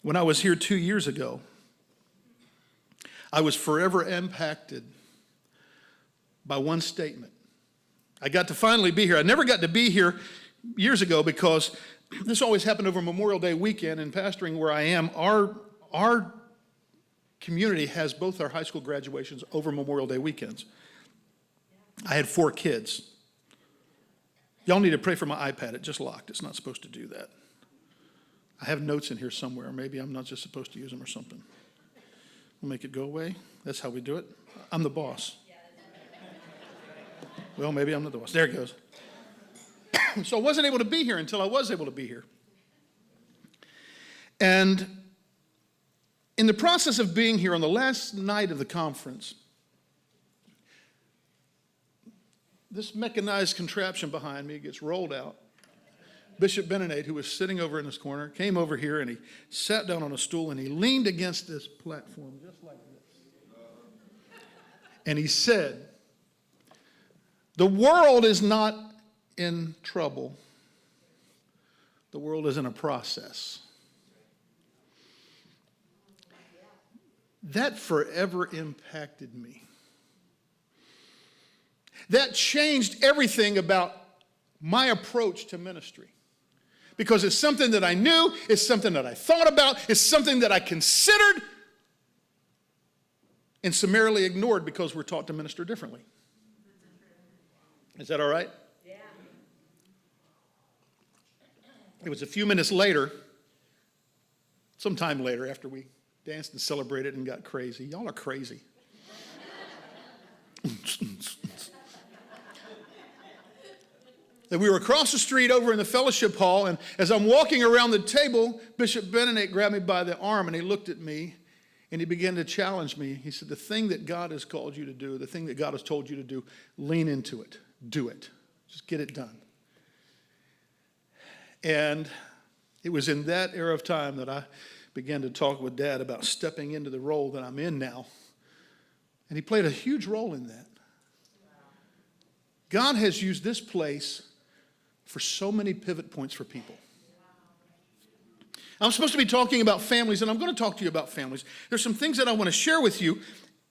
When I was here 2 years ago, I was forever impacted by one statement. I got to finally be here. I never got to be here years ago because this always happened over Memorial Day weekend, and pastoring where I am, our community has both our high school graduations over Memorial Day weekends. I had 4 kids. Y'all need to pray for my iPad. It just locked. It's not supposed to do that. I have notes in here somewhere. Maybe I'm not just supposed to use them or something. We'll make it go away. That's how we do it. I'm the boss. Well, maybe I'm not the boss. There it goes. So I wasn't able to be here until I was able to be here. And in the process of being here on the last night of the conference, this mechanized contraption behind me gets rolled out. Bishop Benenate, who was sitting over in this corner, came over here and he sat down on a stool and he leaned against this platform just like this. And he said, "The world is not in trouble. The world is in a process." That forever impacted me. That changed everything about my approach to ministry. Because it's something that I knew, it's something that I thought about, it's something that I considered and summarily ignored because we're taught to minister differently. Is that all right? Yeah. It was a few minutes later, sometime later after we danced and celebrated and got crazy. Y'all are crazy. That we were across the street over in the fellowship hall, and as I'm walking around the table, Bishop Benenate grabbed me by the arm and he looked at me and he began to challenge me. He said, "The thing that God has called you to do, the thing that God has told you to do, lean into it. Do it. Just get it done." And it was in that era of time that I began to talk with Dad about stepping into the role that I'm in now. And he played a huge role in that. God has used this place for so many pivot points for people. I'm supposed to be talking about families, and I'm going to talk to you about families. There's some things that I want to share with you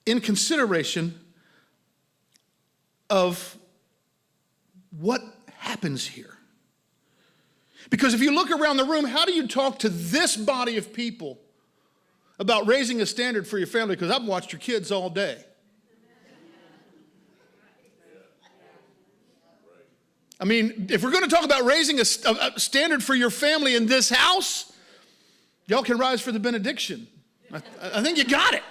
in consideration of what happens here. Because if you look around the room, how do you talk to this body of people about raising a standard for your family? Because I've watched your kids all day. I mean, if we're going to talk about raising a standard for your family in this house, y'all can rise for the benediction. I think you got it.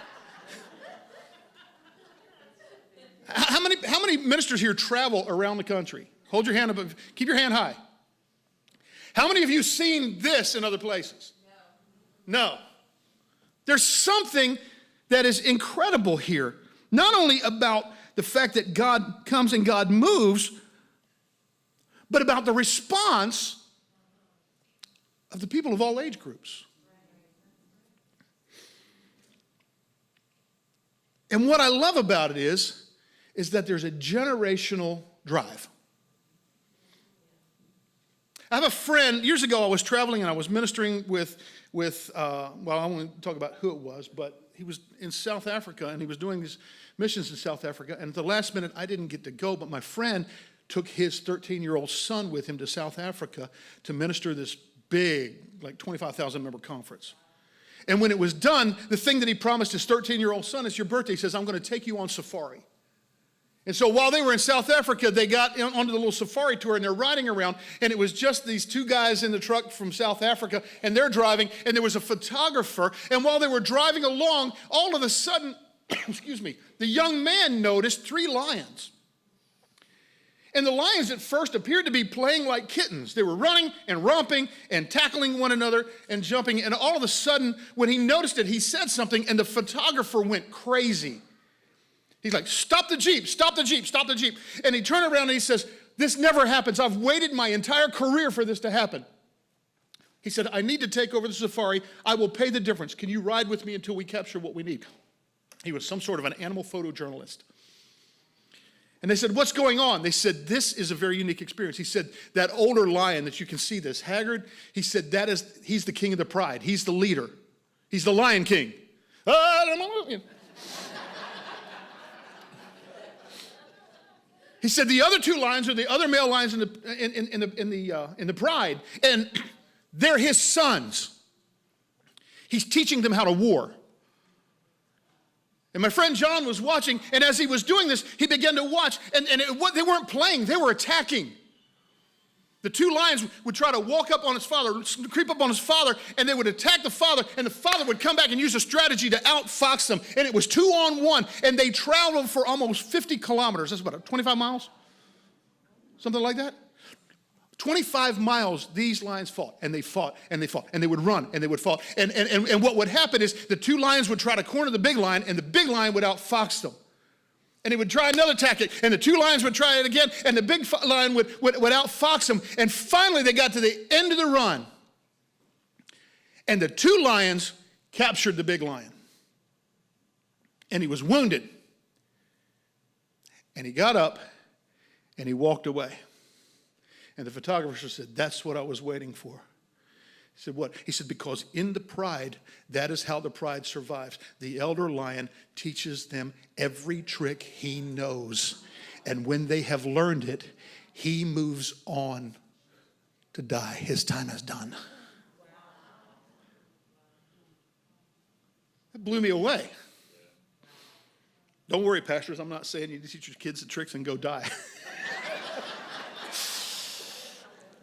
How many ministers here travel around the country? Hold your hand up. Keep your hand high. How many of you seen this in other places? No. There's something that is incredible here. Not only about the fact that God comes and God moves, but about the response of the people of all age groups. And what I love about it is that there's a generational drive. I have a friend, years ago I was traveling and I was ministering with I won't talk about who it was, but he was in South Africa and he was doing these missions in South Africa. And at the last minute, I didn't get to go, but my friend took his 13-year-old son with him to South Africa to minister this big, like 25,000 member conference. And when it was done, the thing that he promised his 13-year-old son, "It's your birthday," he says, "I'm going to take you on safari." And so while they were in South Africa, they got onto the little safari tour and they're riding around, and it was just these 2 guys in the truck from South Africa, and they're driving, and there was a photographer, and while they were driving along, all of a sudden, the young man noticed 3 lions. And the lions at first appeared to be playing like kittens. They were running and romping and tackling one another and jumping. And all of a sudden, when he noticed it, he said something, and the photographer went crazy. He's like, "Stop the Jeep, stop the Jeep, stop the Jeep." And he turned around and he says, "This never happens. I've waited my entire career for this to happen." He said, "I need to take over the safari. I will pay the difference. Can you ride with me until we capture what we need?" He was some sort of an animal photojournalist. And they said, "What's going on?" They said, "This is a very unique experience." He said, "That older lion that you can see, this haggard," he said, he's the king of the pride. He's the leader. He's the Lion King. He said the other two lions are the other male lions in the pride, and they're his sons. He's teaching them how to war. And my friend John was watching, and as he was doing this, he began to watch, and they weren't playing, they were attacking. The two lions would try to walk up on his father, creep up on his father, and they would attack the father, and the father would come back and use a strategy to outfox them. And it was 2-on-1, and they traveled for almost 50 kilometers. That's about 25 miles? Something like that? 25 miles, these lions fought, and they fought, and they fought, and they would run, and they would fight. And what would happen is the two lions would try to corner the big lion, and the big lion would outfox them. And he would try another tactic, and the two lions would try it again, and the big lion would outfox them. And finally, they got to the end of the run, and the two lions captured the big lion. And he was wounded. And he got up, and he walked away. And the photographer said, "That's what I was waiting for." He said, "What?" He said, "Because in the pride, that is how the pride survives. The elder lion teaches them every trick he knows. And when they have learned it, he moves on to die. His time is done." That blew me away. Don't worry, pastors. I'm not saying you need to teach your kids the tricks and go die.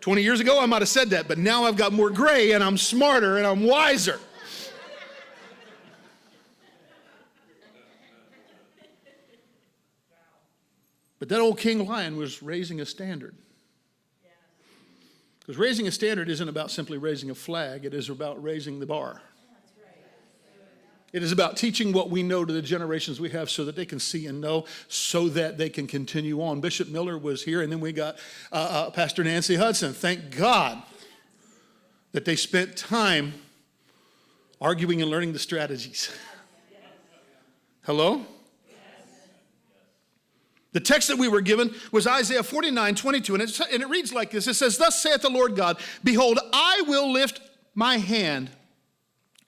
20 years ago, I might have said that, but now I've got more gray, and I'm smarter, and I'm wiser. But that old king lion was raising a standard. Because raising a standard isn't about simply raising a flag. It is about raising the bar. It is about teaching what we know to the generations we have so that they can see and know, so that they can continue on. Bishop Miller was here, and then we got Pastor Nancy Hudson. Thank God that they spent time arguing and learning the strategies. Hello? The text that we were given was Isaiah 49:22, and it reads like this. It says, "Thus saith the Lord God, behold, I will lift my hand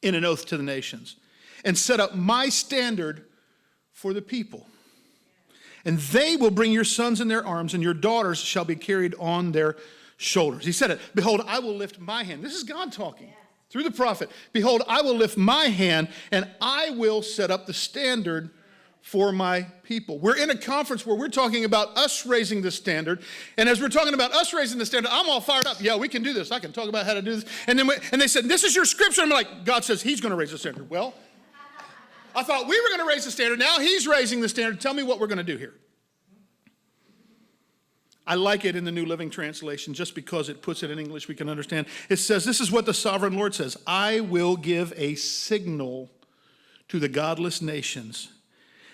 in an oath to the nations, and set up my standard for the people. And they will bring your sons in their arms, and your daughters shall be carried on their shoulders." He said it. "Behold, I will lift my hand." This is God talking through the prophet. "Behold, I will lift my hand, and I will set up the standard for my people." We're in a conference where we're talking about us raising the standard. And as we're talking about us raising the standard, I'm all fired up. Yeah, we can do this. I can talk about how to do this. And they said, "This is your scripture." I'm like, God says he's going to raise the standard. Well, I thought we were going to raise the standard. Now he's raising the standard. Tell me what we're going to do here. I like it in the New Living Translation just because it puts it in English we can understand. It says, "This is what the sovereign Lord says. I will give a signal to the godless nations.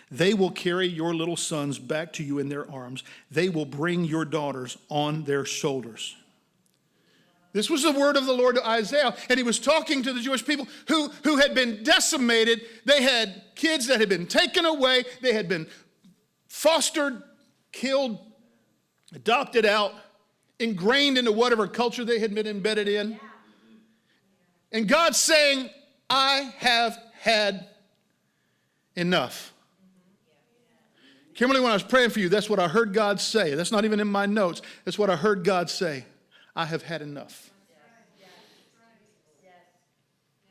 They will carry your little sons back to you in their arms. They will bring your daughters on their shoulders." This was the word of the Lord to Isaiah, and he was talking to the Jewish people who had been decimated. They had kids that had been taken away. They had been fostered, killed, adopted out, ingrained into whatever culture they had been embedded in. And God's saying, "I have had enough." Kimberly, when I was praying for you, that's what I heard God say. That's not even in my notes. That's what I heard God say. I have had enough.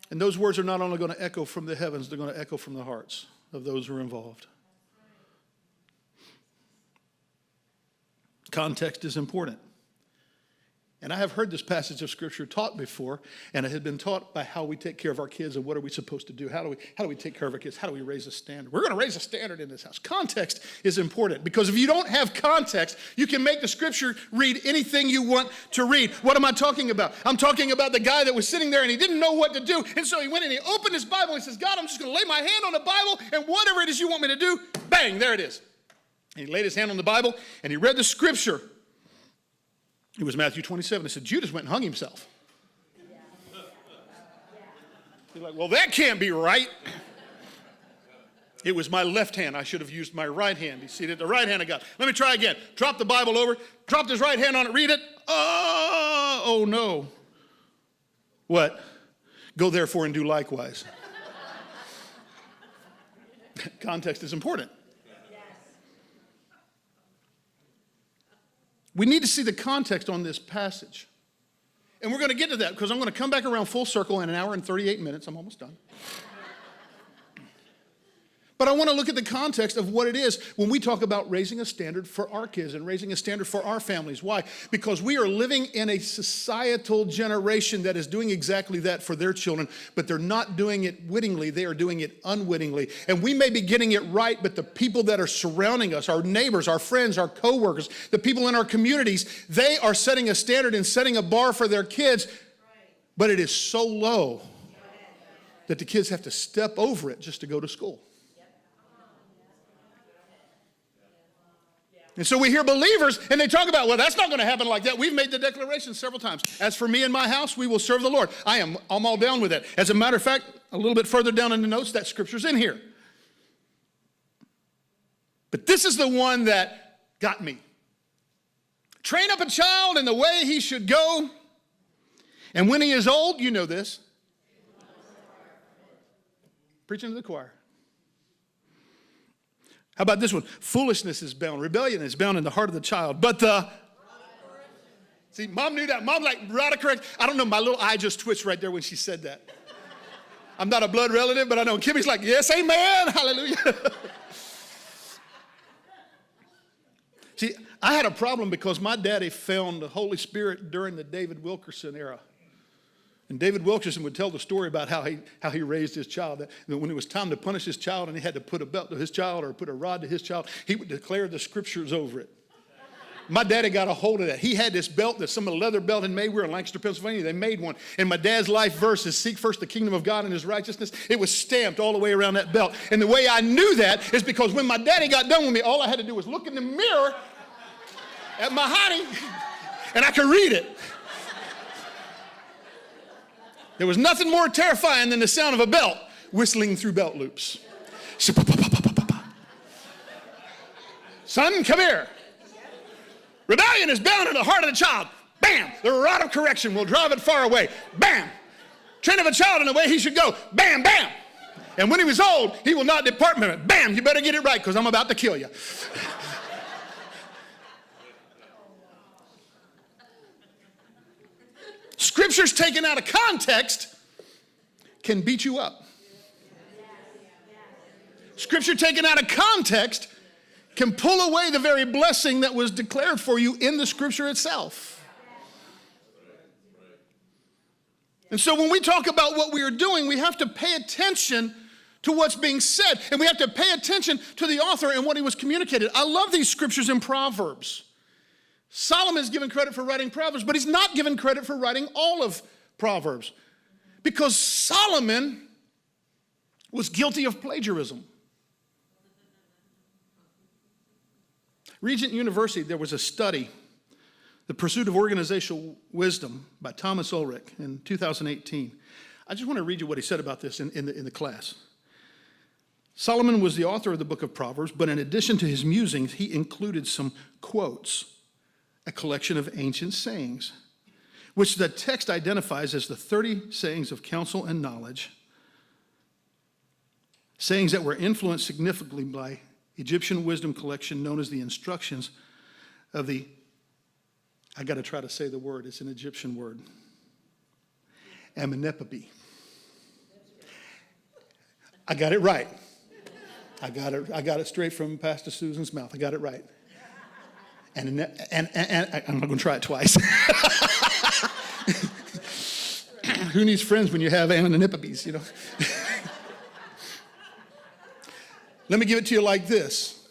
And those words are not only going to echo from the heavens, they're going to echo from the hearts of those who are involved. Context is important. And I have heard this passage of Scripture taught before, and it had been taught by how we take care of our kids and what are we supposed to do. How do we take care of our kids? How do we raise a standard? We're going to raise a standard in this house. Context is important, because if you don't have context, you can make the Scripture read anything you want to read. What am I talking about? I'm talking about the guy that was sitting there and he didn't know what to do. And so he went and he opened his Bible and he says, "God, I'm just going to lay my hand on the Bible, and whatever it is you want me to do, bang, there it is." And he laid his hand on the Bible and he read the Scripture. It was Matthew 27. It said Judas went and hung himself. You're like, "Well, that can't be right." It was my left hand. I should have used my right hand. You see, that the right hand of God. Let me try again. Drop the Bible over. Dropped his right hand on it. Read it. Oh no. What? "Go therefore and do likewise." Context is important. We need to see the context on this passage. And we're going to get to that because I'm going to come back around full circle in an hour and 38 minutes. I'm almost done. But I want to look at the context of what it is when we talk about raising a standard for our kids and raising a standard for our families. Why? Because we are living in a societal generation that is doing exactly that for their children, but they're not doing it wittingly, they are doing it unwittingly. And we may be getting it right, but the people that are surrounding us, our neighbors, our friends, our coworkers, the people in our communities, they are setting a standard and setting a bar for their kids, but it is so low that the kids have to step over it just to go to school. And so we hear believers, and they talk about, well, that's not going to happen like that. We've made the declaration several times. As for me and my house, we will serve the Lord. I'm all down with that. As a matter of fact, a little bit further down in the notes, that scripture's in here. But this is the one that got me. Train up a child in the way he should go, and when he is old, you know this. Preaching to the choir. How about this one? Foolishness is bound. Rebellion is bound in the heart of the child. But see, Mom knew that. Mom like rod of correction. I don't know, my little eye just twitched right there when she said that. I'm not a blood relative, but I know. Kimmy's like, yes, amen, hallelujah. See, I had a problem because my daddy found the Holy Spirit during the David Wilkerson era. And David Wilkerson would tell the story about how he raised his child. That when it was time to punish his child and he had to put a belt to his child or put a rod to his child, he would declare the scriptures over it. My daddy got a hold of that. He had this belt that some leather belt had made. We were in Lancaster, Pennsylvania. They made one. And my dad's life verse is, seek first the kingdom of God and his righteousness. It was stamped all the way around that belt. And the way I knew that is because when my daddy got done with me, all I had to do was look in the mirror at my honey and I could read it. There was nothing more terrifying than the sound of a belt whistling through belt loops. Son, come here. Rebellion is bound in the heart of the child. Bam! The rod of correction will drive it far away. Bam! Train up a child in the way he should go. Bam, bam! And when he was old, he will not depart from it. Bam! You better get it right because I'm about to kill you. Scriptures taken out of context can beat you up. Scripture taken out of context can pull away the very blessing that was declared for you in the scripture itself. And so when we talk about what we are doing, we have to pay attention to what's being said. And we have to pay attention to the author and what he was communicated. I love these scriptures in Proverbs. Solomon is given credit for writing Proverbs, but he's not given credit for writing all of Proverbs because Solomon was guilty of plagiarism. Regent University, there was a study, The Pursuit of Organizational Wisdom by Thomas Ulrich in 2018. I just want to read you what he said about this in the class. Solomon was the author of the book of Proverbs, but in addition to his musings, he included some quotes, a collection of ancient sayings, which the text identifies as the 30 sayings of counsel and knowledge, sayings that were influenced significantly by Egyptian wisdom collection known as the instructions of the, I got to try to say the word, it's an Egyptian word, Amenepapi. I got it right. I got it straight from Pastor Susan's mouth. I got it right. And I'm not going to try it twice. Who needs friends when you have Amenepapis, you know? Let me give it to you like this.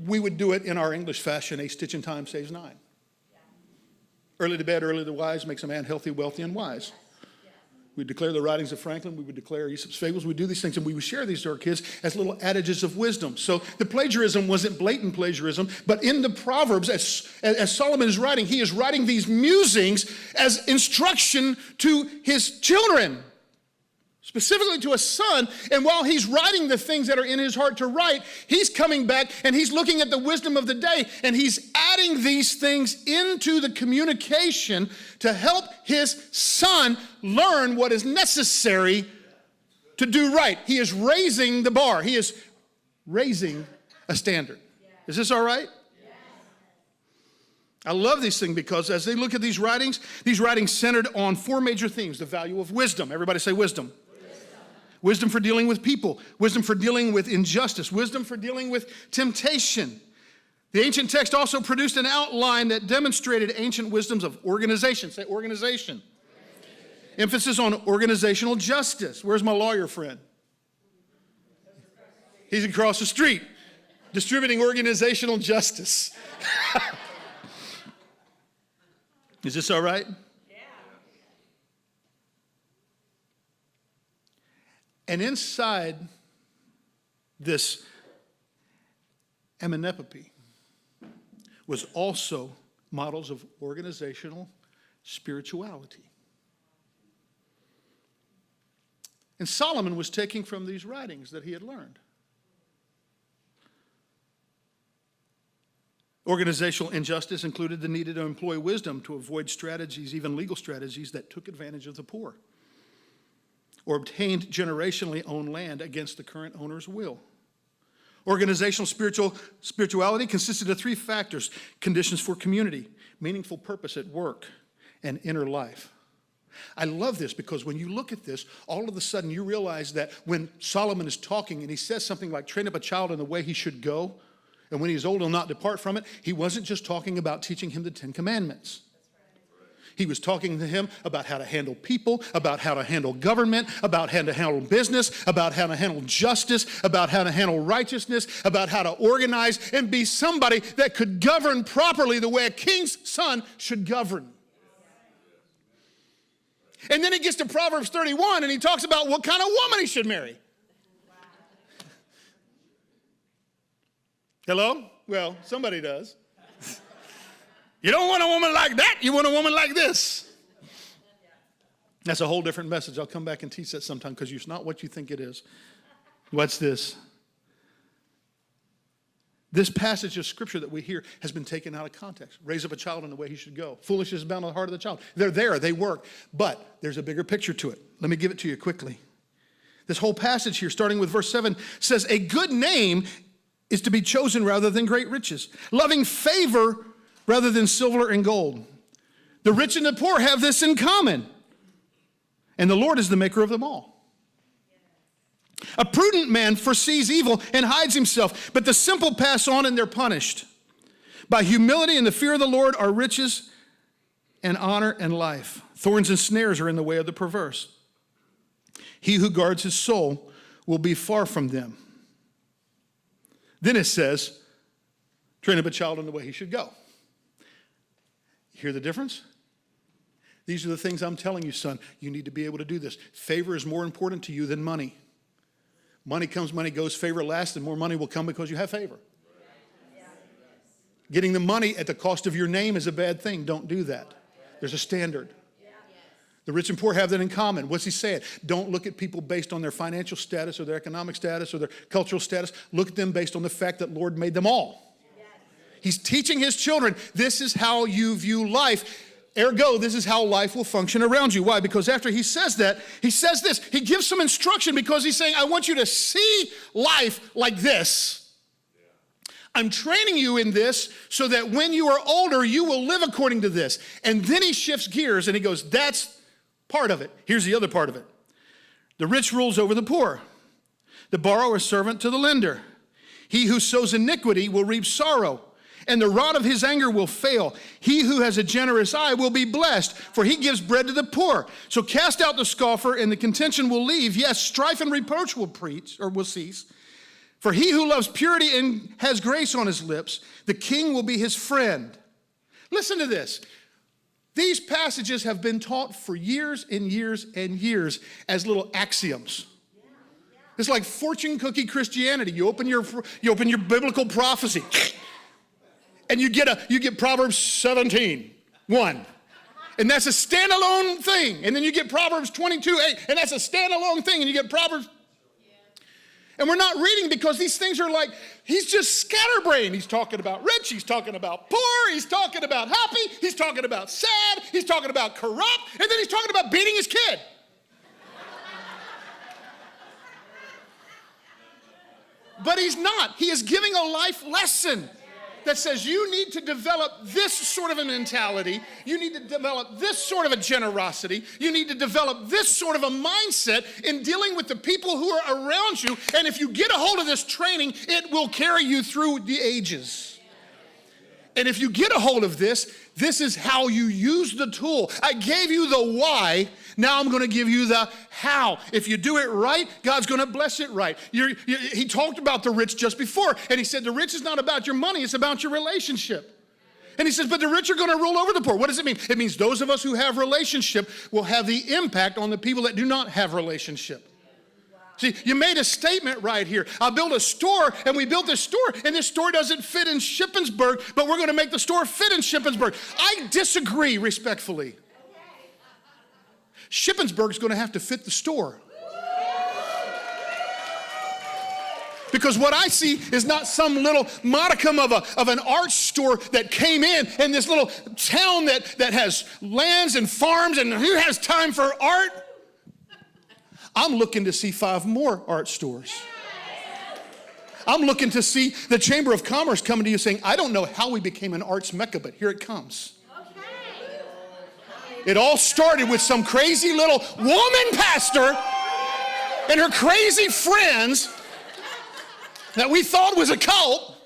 We would do it in our English fashion, a stitch in time saves 9. Early to bed, early to wise makes a man healthy, wealthy, and wise. We'd declare the writings of Franklin. We would declare Aesop's fables. We'd do these things, and we would share these to our kids as little adages of wisdom. So the plagiarism wasn't blatant plagiarism, but in the Proverbs, as Solomon is writing, he is writing these musings as instruction to his children, specifically to a son. And while he's writing the things that are in his heart to write, he's coming back and he's looking at the wisdom of the day, and he's adding these things into the communication to help his son learn what is necessary to do right. He is raising the bar. He is raising a standard. Is this all right? I love these things because as they look at these writings centered on four major themes. The value of wisdom. Everybody say wisdom. Wisdom for dealing with people. Wisdom for dealing with injustice. Wisdom for dealing with temptation. The ancient text also produced an outline that demonstrated ancient wisdoms of organization. Say organization. Emphasis on organizational justice. Where's my lawyer friend? He's across the street, distributing organizational justice. Is this all right? Yeah. And inside this amenepope was also models of organizational spirituality. And Solomon was taking from these writings that he had learned. Organizational injustice included the need to employ wisdom to avoid strategies, even legal strategies, that took advantage of the poor or obtained generationally owned land against the current owner's will. Organizational spirituality consisted of three factors: conditions for community, meaningful purpose at work, and inner life. I love this because when you look at this, all of a sudden you realize that when Solomon is talking and he says something like, train up a child in the way he should go, and when he's old, he'll not depart from it. He wasn't just talking about teaching him the 10 Commandments. He was talking to him about how to handle people, about how to handle government, about how to handle business, about how to handle justice, about how to handle righteousness, about how to organize and be somebody that could govern properly the way a king's son should govern. And then he gets to Proverbs 31 and he talks about what kind of woman he should marry. Hello? Well, somebody does. You don't want a woman like that. You want a woman like this. That's a whole different message. I'll come back and teach that sometime because it's not what you think it is. What's this? This passage of scripture that we hear has been taken out of context. Raise up a child in the way he should go. Foolishness is bound on the heart of the child. They're there. They work. But there's a bigger picture to it. Let me give it to you quickly. This whole passage here, starting with verse 7, says, a good name is to be chosen rather than great riches, loving favor rather than silver and gold. The rich and the poor have this in common, and the Lord is the maker of them all. A prudent man foresees evil and hides himself, but the simple pass on and they're punished. By humility and the fear of the Lord are riches and honor and life. Thorns and snares are in the way of the perverse. He who guards his soul will be far from them. Then it says, train up a child in the way he should go. Hear the difference? These are the things I'm telling you, son. You need to be able to do this. Favor is more important to you than money. Money comes, money goes. Favor lasts, and more money will come because you have favor. Getting the money at the cost of your name is a bad thing. Don't do that. There's a standard. The rich and poor have that in common. What's he saying? Don't look at people based on their financial status or their economic status or their cultural status. Look at them based on the fact that Lord made them all. Yes. He's teaching his children, this is how you view life. Ergo, this is how life will function around you. Why? Because after he says that, he says this. He gives some instruction because he's saying, I want you to see life like this. I'm training you in this so that when you are older, you will live according to this. And then he shifts gears and he goes, that's part of it. Here's the other part of it. The rich rules over the poor. The borrower is servant to the lender. He who sows iniquity will reap sorrow, and the rod of his anger will fail. He who has a generous eye will be blessed, for he gives bread to the poor. So cast out the scoffer, and the contention will leave. Yes, strife and reproach will cease. For he who loves purity and has grace on his lips, the king will be his friend. Listen to this. These passages have been taught for years and years and years as little axioms. It's like fortune cookie Christianity. You open your biblical prophecy, and you get Proverbs 17:1, and that's a standalone thing. And then you get Proverbs 22:8, and that's a standalone thing. And you get Proverbs. And we're not reading because these things are like, he's just scatterbrained. He's talking about rich, he's talking about poor, he's talking about happy, he's talking about sad, he's talking about corrupt, and then he's talking about beating his kid. But he's not. He is giving a life lesson that says you need to develop this sort of a mentality. You need to develop this sort of a generosity. You need to develop this sort of a mindset in dealing with the people who are around you. And if you get a hold of this training, it will carry you through the ages. And if you get a hold of this, this is how you use the tool. I gave you the why. Now I'm going to give you the how. If you do it right, God's going to bless it right. He talked about the rich just before, and he said the rich is not about your money, it's about your relationship. And he says, but the rich are going to rule over the poor. What does it mean? It means those of us who have relationship will have the impact on the people that do not have relationship. See, you made a statement right here. I built a store, and we built this store, and this store doesn't fit in Shippensburg, but we're going to make the store fit in Shippensburg. I disagree respectfully. Shippensburg's going to have to fit the store. Because what I see is not some little modicum of an art store that came in this little town that has lands and farms, and who has time for art? I'm looking to see 5 more art stores. I'm looking to see the Chamber of Commerce coming to you saying, I don't know how we became an arts mecca, but here it comes. It all started with some crazy little woman pastor and her crazy friends that we thought was a cult.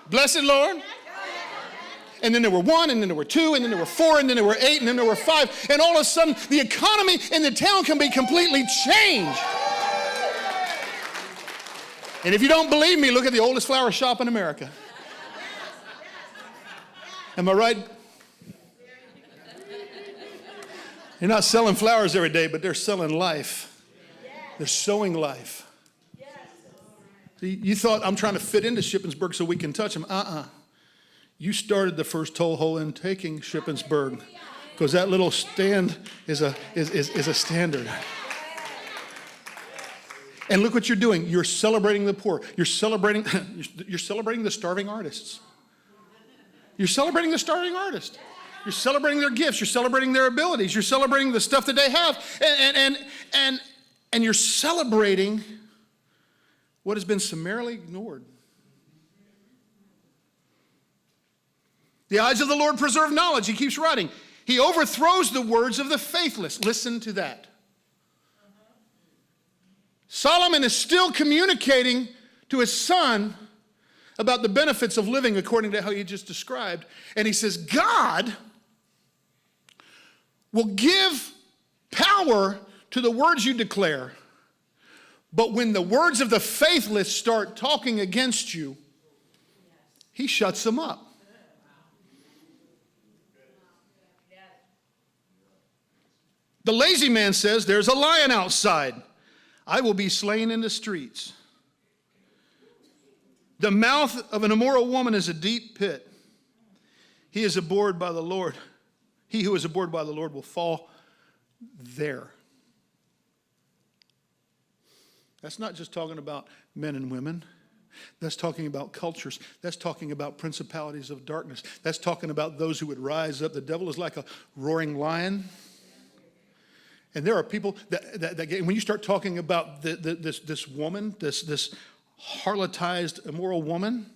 Blessed Lord. And then there were 1, and then there were 2, and then there were 4, and then there were 8, and then there were 5. And all of a sudden, the economy in the town can be completely changed. And if you don't believe me, look at the oldest flower shop in America. Am I right? They're not selling flowers every day, but they're selling life. They're sowing life. See, you thought I'm trying to fit into Shippensburg so we can touch them. You started the first toehold in taking Shippensburg, because that little stand is a standard. And look what you're doing. You're celebrating the poor. You're celebrating the starving artists. You're celebrating the starving artist. You're celebrating their gifts. You're celebrating their abilities. You're celebrating the stuff that they have. And you're celebrating what has been summarily ignored. The eyes of the Lord preserve knowledge. He keeps writing. He overthrows the words of the faithless. Listen to that. Solomon is still communicating to his son about the benefits of living according to how he just described. And he says, God will give power to the words you declare. But when the words of the faithless start talking against you, he shuts them up. The lazy man says, there's a lion outside. I will be slain in the streets. The mouth of an immoral woman is a deep pit. He is abhorred by the Lord. He who is abhorred by the Lord will fall there. That's not just talking about men and women. That's talking about cultures. That's talking about principalities of darkness. That's talking about those who would rise up. The devil is like a roaring lion. And there are people that when you start talking about this woman, this harlotized, immoral woman,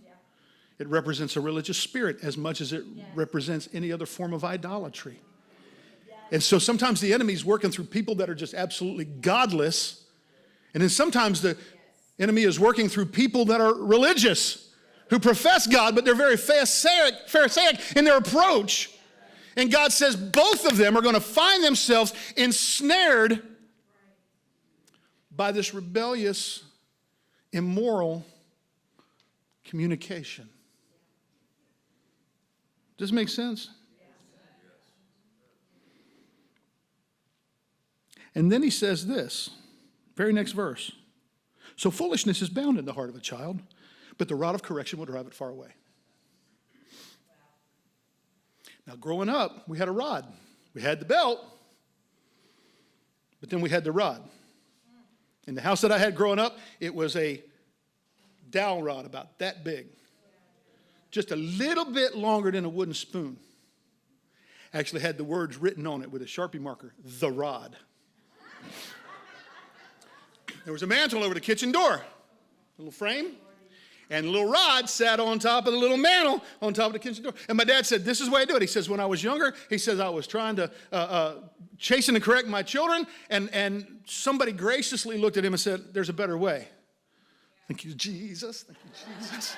it represents a religious spirit as much as it represents any other form of idolatry. And so sometimes the enemy's working through people that are just absolutely godless. And then sometimes the enemy is working through people that are religious, who profess God, but they're very Pharisaic in their approach. And God says both of them are going to find themselves ensnared by this rebellious, immoral communication. Does this make sense? And then he says this, very next verse. So foolishness is bound in the heart of a child, but the rod of correction will drive it far away. Now, growing up, we had a rod. We had the belt, but then we had the rod. In the house that I had growing up, it was a dowel rod about that big. Just a little bit longer than a wooden spoon. Actually had the words written on it with a Sharpie marker, the rod. There was a mantle over the kitchen door, a little frame, and the little rod sat on top of the little mantle on top of the kitchen door. And my dad said, this is the way I do it. He says, when I was younger, he says, I was trying to chasten and correct my children, and somebody graciously looked at him and said, there's a better way. Thank you, Jesus. Thank you, Jesus.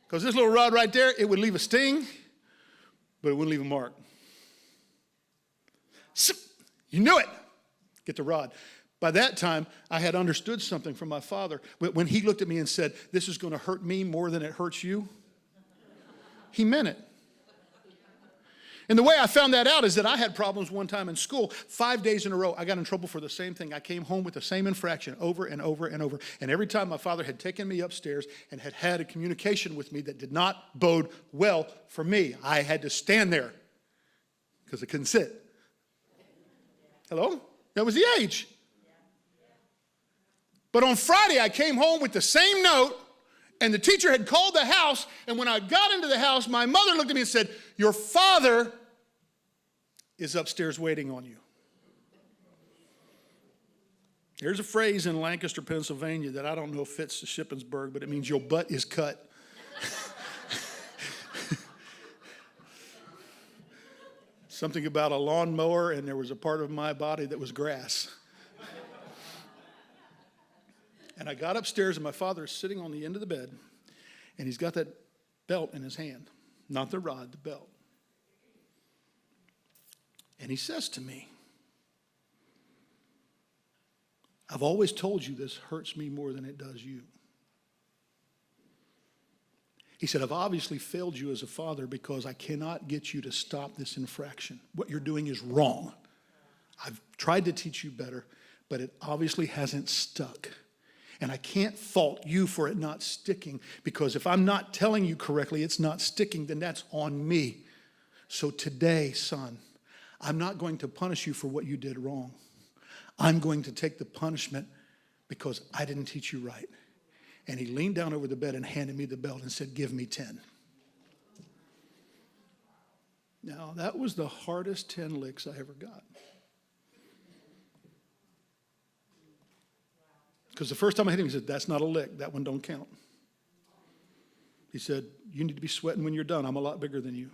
Because this little rod right there, it would leave a sting, but it wouldn't leave a mark. You knew it. Get the rod. By that time, I had understood something from my father. When he looked at me and said, this is going to hurt me more than it hurts you, he meant it. And the way I found that out is that I had problems one time in school. 5 days in a row, I got in trouble for the same thing. I came home with the same infraction over and over and over. And every time my father had taken me upstairs and had had a communication with me that did not bode well for me, I had to stand there because I couldn't sit. Hello? That was the age. But on Friday, I came home with the same note, and the teacher had called the house, and when I got into the house, my mother looked at me and said, your father is upstairs waiting on you. There's a phrase in Lancaster, Pennsylvania that I don't know if fits the Shippensburg, but it means your butt is cut. Something about a lawnmower, and there was a part of my body that was grass. And I got upstairs, and my father is sitting on the end of the bed, and he's got that belt in his hand. Not the rod, the belt. And he says to me, I've always told you this hurts me more than it does you. He said, I've obviously failed you as a father because I cannot get you to stop this infraction. What you're doing is wrong. I've tried to teach you better, but it obviously hasn't stuck. And I can't fault you for it not sticking, because if I'm not telling you correctly, it's not sticking, then that's on me. So today, son, I'm not going to punish you for what you did wrong. I'm going to take the punishment because I didn't teach you right. And he leaned down over the bed and handed me the belt and said, give me 10. Now, that was the hardest 10 licks I ever got. Because the first time I hit him, he said, that's not a lick. That one don't count. He said, you need to be sweating when you're done. I'm a lot bigger than you.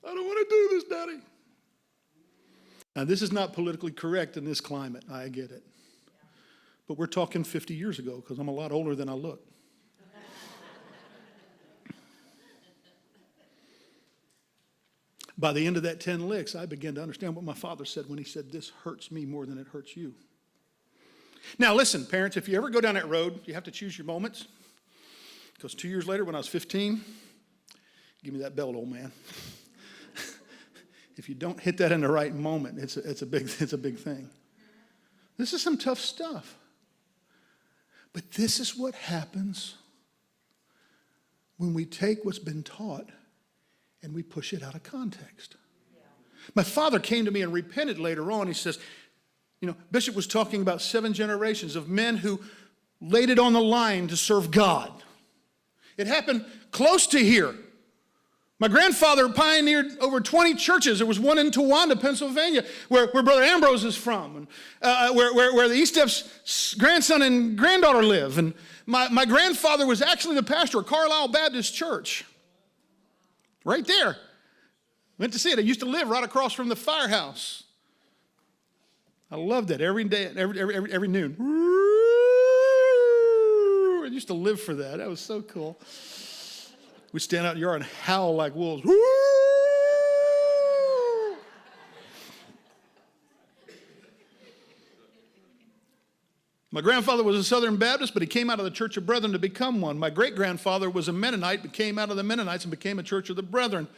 I don't want to do this, Daddy. Now, this is not politically correct in this climate. I get it. But we're talking 50 years ago, because I'm a lot older than I look. By the end of that 10 licks, I began to understand what my father said when he said, this hurts me more than it hurts you. Now listen, parents, if you ever go down that road, you have to choose your moments. Because 2 years later, when I was 15, give me that belt, old man. If you don't hit that in the right moment, it's a big thing. This is some tough stuff. But this is what happens when we take what's been taught and we push it out of context. My father came to me and repented later on. He says, you know, Bishop was talking about 7 generations of men who laid it on the line to serve God. It happened close to here. My grandfather pioneered over 20 churches. There was one in Towanda, Pennsylvania, where Brother Ambrose is from, and where the Estep's grandson and granddaughter live. And my grandfather was actually the pastor of Carlisle Baptist Church. Right there. Went to see it. I used to live right across from the firehouse. I loved it every day, every noon. I used to live for that. That was so cool. We'd stand out in the yard and howl like wolves. My grandfather was a Southern Baptist, but he came out of the Church of Brethren to become one. My great-grandfather was a Mennonite, but came out of the Mennonites and became a Church of the Brethren.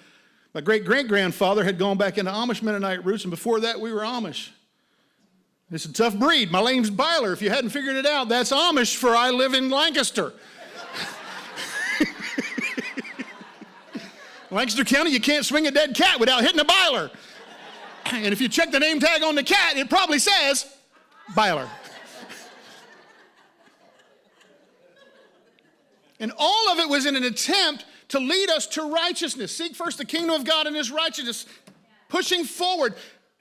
My great-great-grandfather had gone back into Amish Mennonite roots, and before that we were Amish. It's a tough breed. My name's Byler. If you hadn't figured it out, that's Amish for I live in Lancaster. Lancaster County, you can't swing a dead cat without hitting a Byler. And if you check the name tag on the cat, it probably says Byler. And all of it was in an attempt to lead us to righteousness. Seek first the kingdom of God and his righteousness. Pushing forward,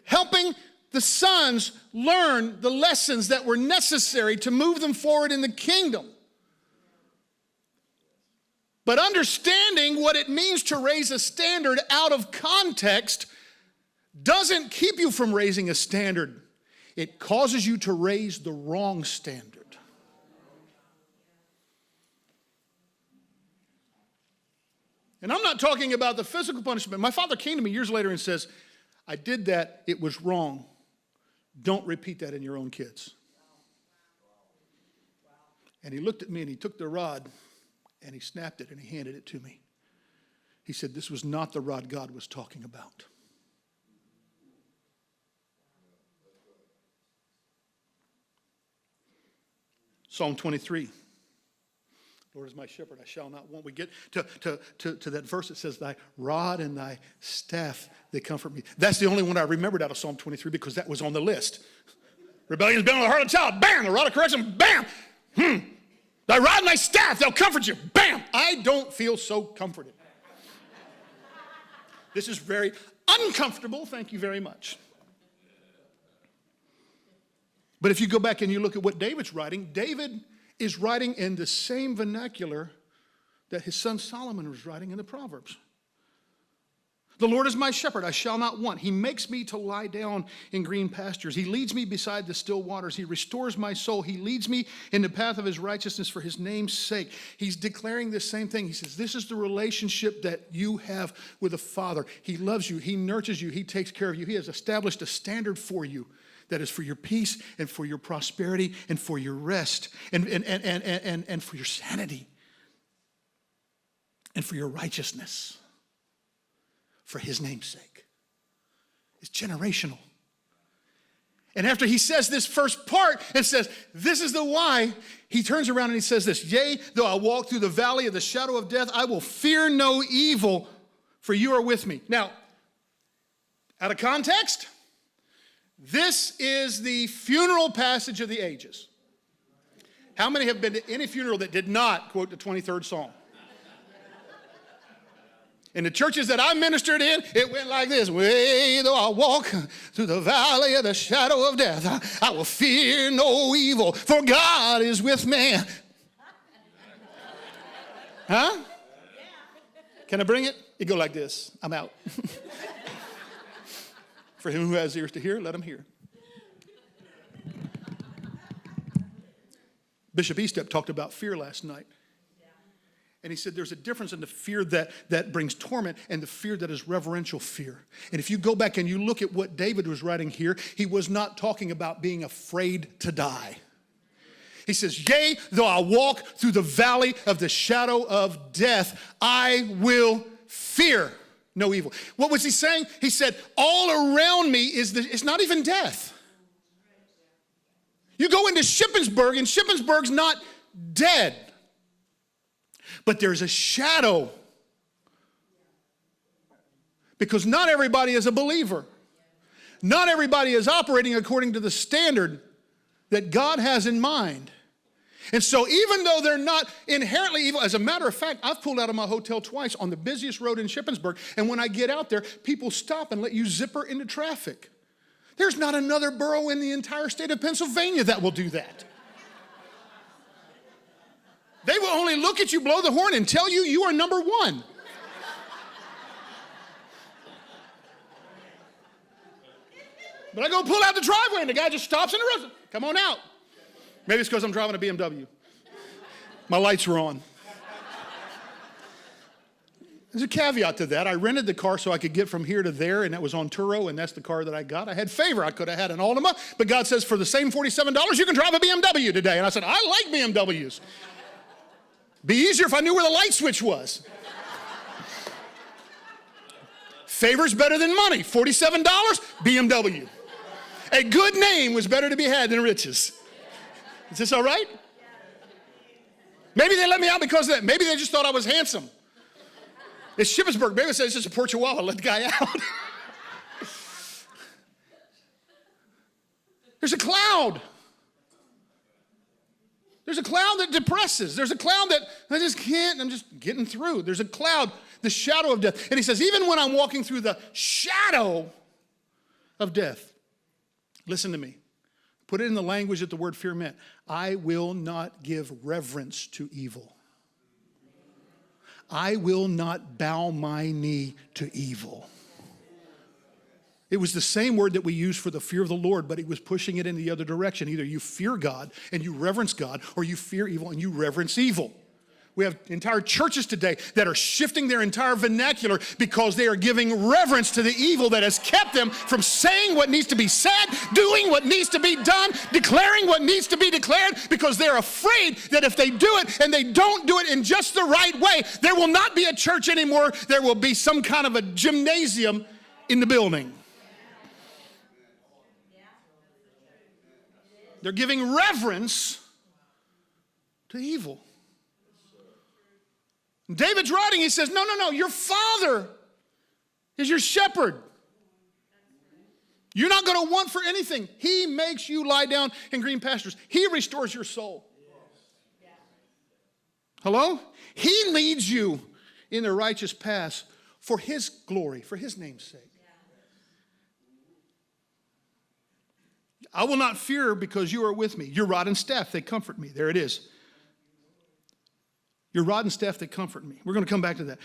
helping the sons learned the lessons that were necessary to move them forward in the kingdom. But understanding what it means to raise a standard out of context doesn't keep you from raising a standard. It causes you to raise the wrong standard. And I'm not talking about the physical punishment. My father came to me years later and says, I did that, it was wrong. Don't repeat that in your own kids. And he looked at me and he took the rod and he snapped it and he handed it to me. He said, this was not the rod God was talking about. Psalm 23. Lord is my shepherd, I shall not want. We get to that verse that says, thy rod and thy staff, they comfort me. That's the only one I remembered out of Psalm 23 because that was on the list. Rebellion has been on the heart of the child. Bam! The rod of correction. Bam! Thy rod and thy staff, they'll comfort you. Bam! I don't feel so comforted. This is very uncomfortable. Thank you very much. But if you go back and you look at what David's writing, David is writing in the same vernacular that his son Solomon was writing in the Proverbs. The Lord is my shepherd, I shall not want. He makes me to lie down in green pastures. He leads me beside the still waters. He restores my soul. He leads me in the path of his righteousness for his name's sake. He's declaring this same thing. He says, this is the relationship that you have with a father. He loves you. He nurtures you. He takes care of you. He has established a standard for you that is for your peace and for your prosperity and for your rest and for your sanity and for your righteousness for his name's sake. It's generational. And after he says this first part and says, this is the why, he turns around and he says this, yea, though I walk through the valley of the shadow of death, I will fear no evil, for you are with me. Now, out of context, this is the funeral passage of the ages. How many have been to any funeral that did not quote the 23rd Psalm? In the churches that I ministered in, it went like this. Way though I walk through the valley of the shadow of death, I will fear no evil, for God is with me. Huh? Can I bring it? It go like this. I'm out. For him who has ears to hear, let him hear. Bishop Estep talked about fear last night. And he said there's a difference in the fear that brings torment and the fear that is reverential fear. And if you go back and you look at what David was writing here, he was not talking about being afraid to die. He says, yea, though I walk through the valley of the shadow of death, I will fear no evil. What was he saying? He said, all around me it's not even death. You go into Shippensburg, and Shippensburg's not dead. But there's a shadow. Because not everybody is a believer. Not everybody is operating according to the standard that God has in mind. And so even though they're not inherently evil, as a matter of fact, I've pulled out of my hotel twice on the busiest road in Shippensburg, and when I get out there, people stop and let you zipper into traffic. There's not another borough in the entire state of Pennsylvania that will do that. They will only look at you, blow the horn, and tell you you are number one. But I go pull out the driveway, and the guy just stops in the road. Come on out. Maybe it's because I'm driving a BMW. My lights were on. There's a caveat to that. I rented the car so I could get from here to there, and that was on Turo, and that's the car that I got. I had favor. I could have had an Altima, but God says for the same $47, you can drive a BMW today. And I said, I like BMWs. Be easier if I knew where the light switch was. Favor's better than money. $47, BMW. A good name was better to be had than riches. Is this all right? Maybe they let me out because of that. Maybe they just thought I was handsome. It's Shippensburg. Maybe it says it's just a Port Chihuahua. Let the guy out. There's a cloud. There's a cloud that depresses. There's a cloud that I just can't, I'm just getting through. There's a cloud, the shadow of death. And he says, even when I'm walking through the shadow of death, Listen to me. Put it in the language that the word fear meant. I will not give reverence to evil. I will not bow my knee to evil. It was the same word that we use for the fear of the Lord, but he was pushing it in the other direction. Either you fear God and you reverence God, or you fear evil and you reverence evil. We have entire churches today that are shifting their entire vernacular because they are giving reverence to the evil that has kept them from saying what needs to be said, doing what needs to be done, declaring what needs to be declared, because they're afraid that if they do it and they don't do it in just the right way, there will not be a church anymore. There will be some kind of a gymnasium in the building. They're giving reverence to evil. David's writing, he says, no, your father is your shepherd. You're not going to want for anything. He makes you lie down in green pastures. He restores your soul. Hello? He leads you in the righteous paths for his glory, for his name's sake. I will not fear because you are with me. Your rod and staff, they comfort me. There it is. Your rod and staff, they comfort me. We're going to come back to that.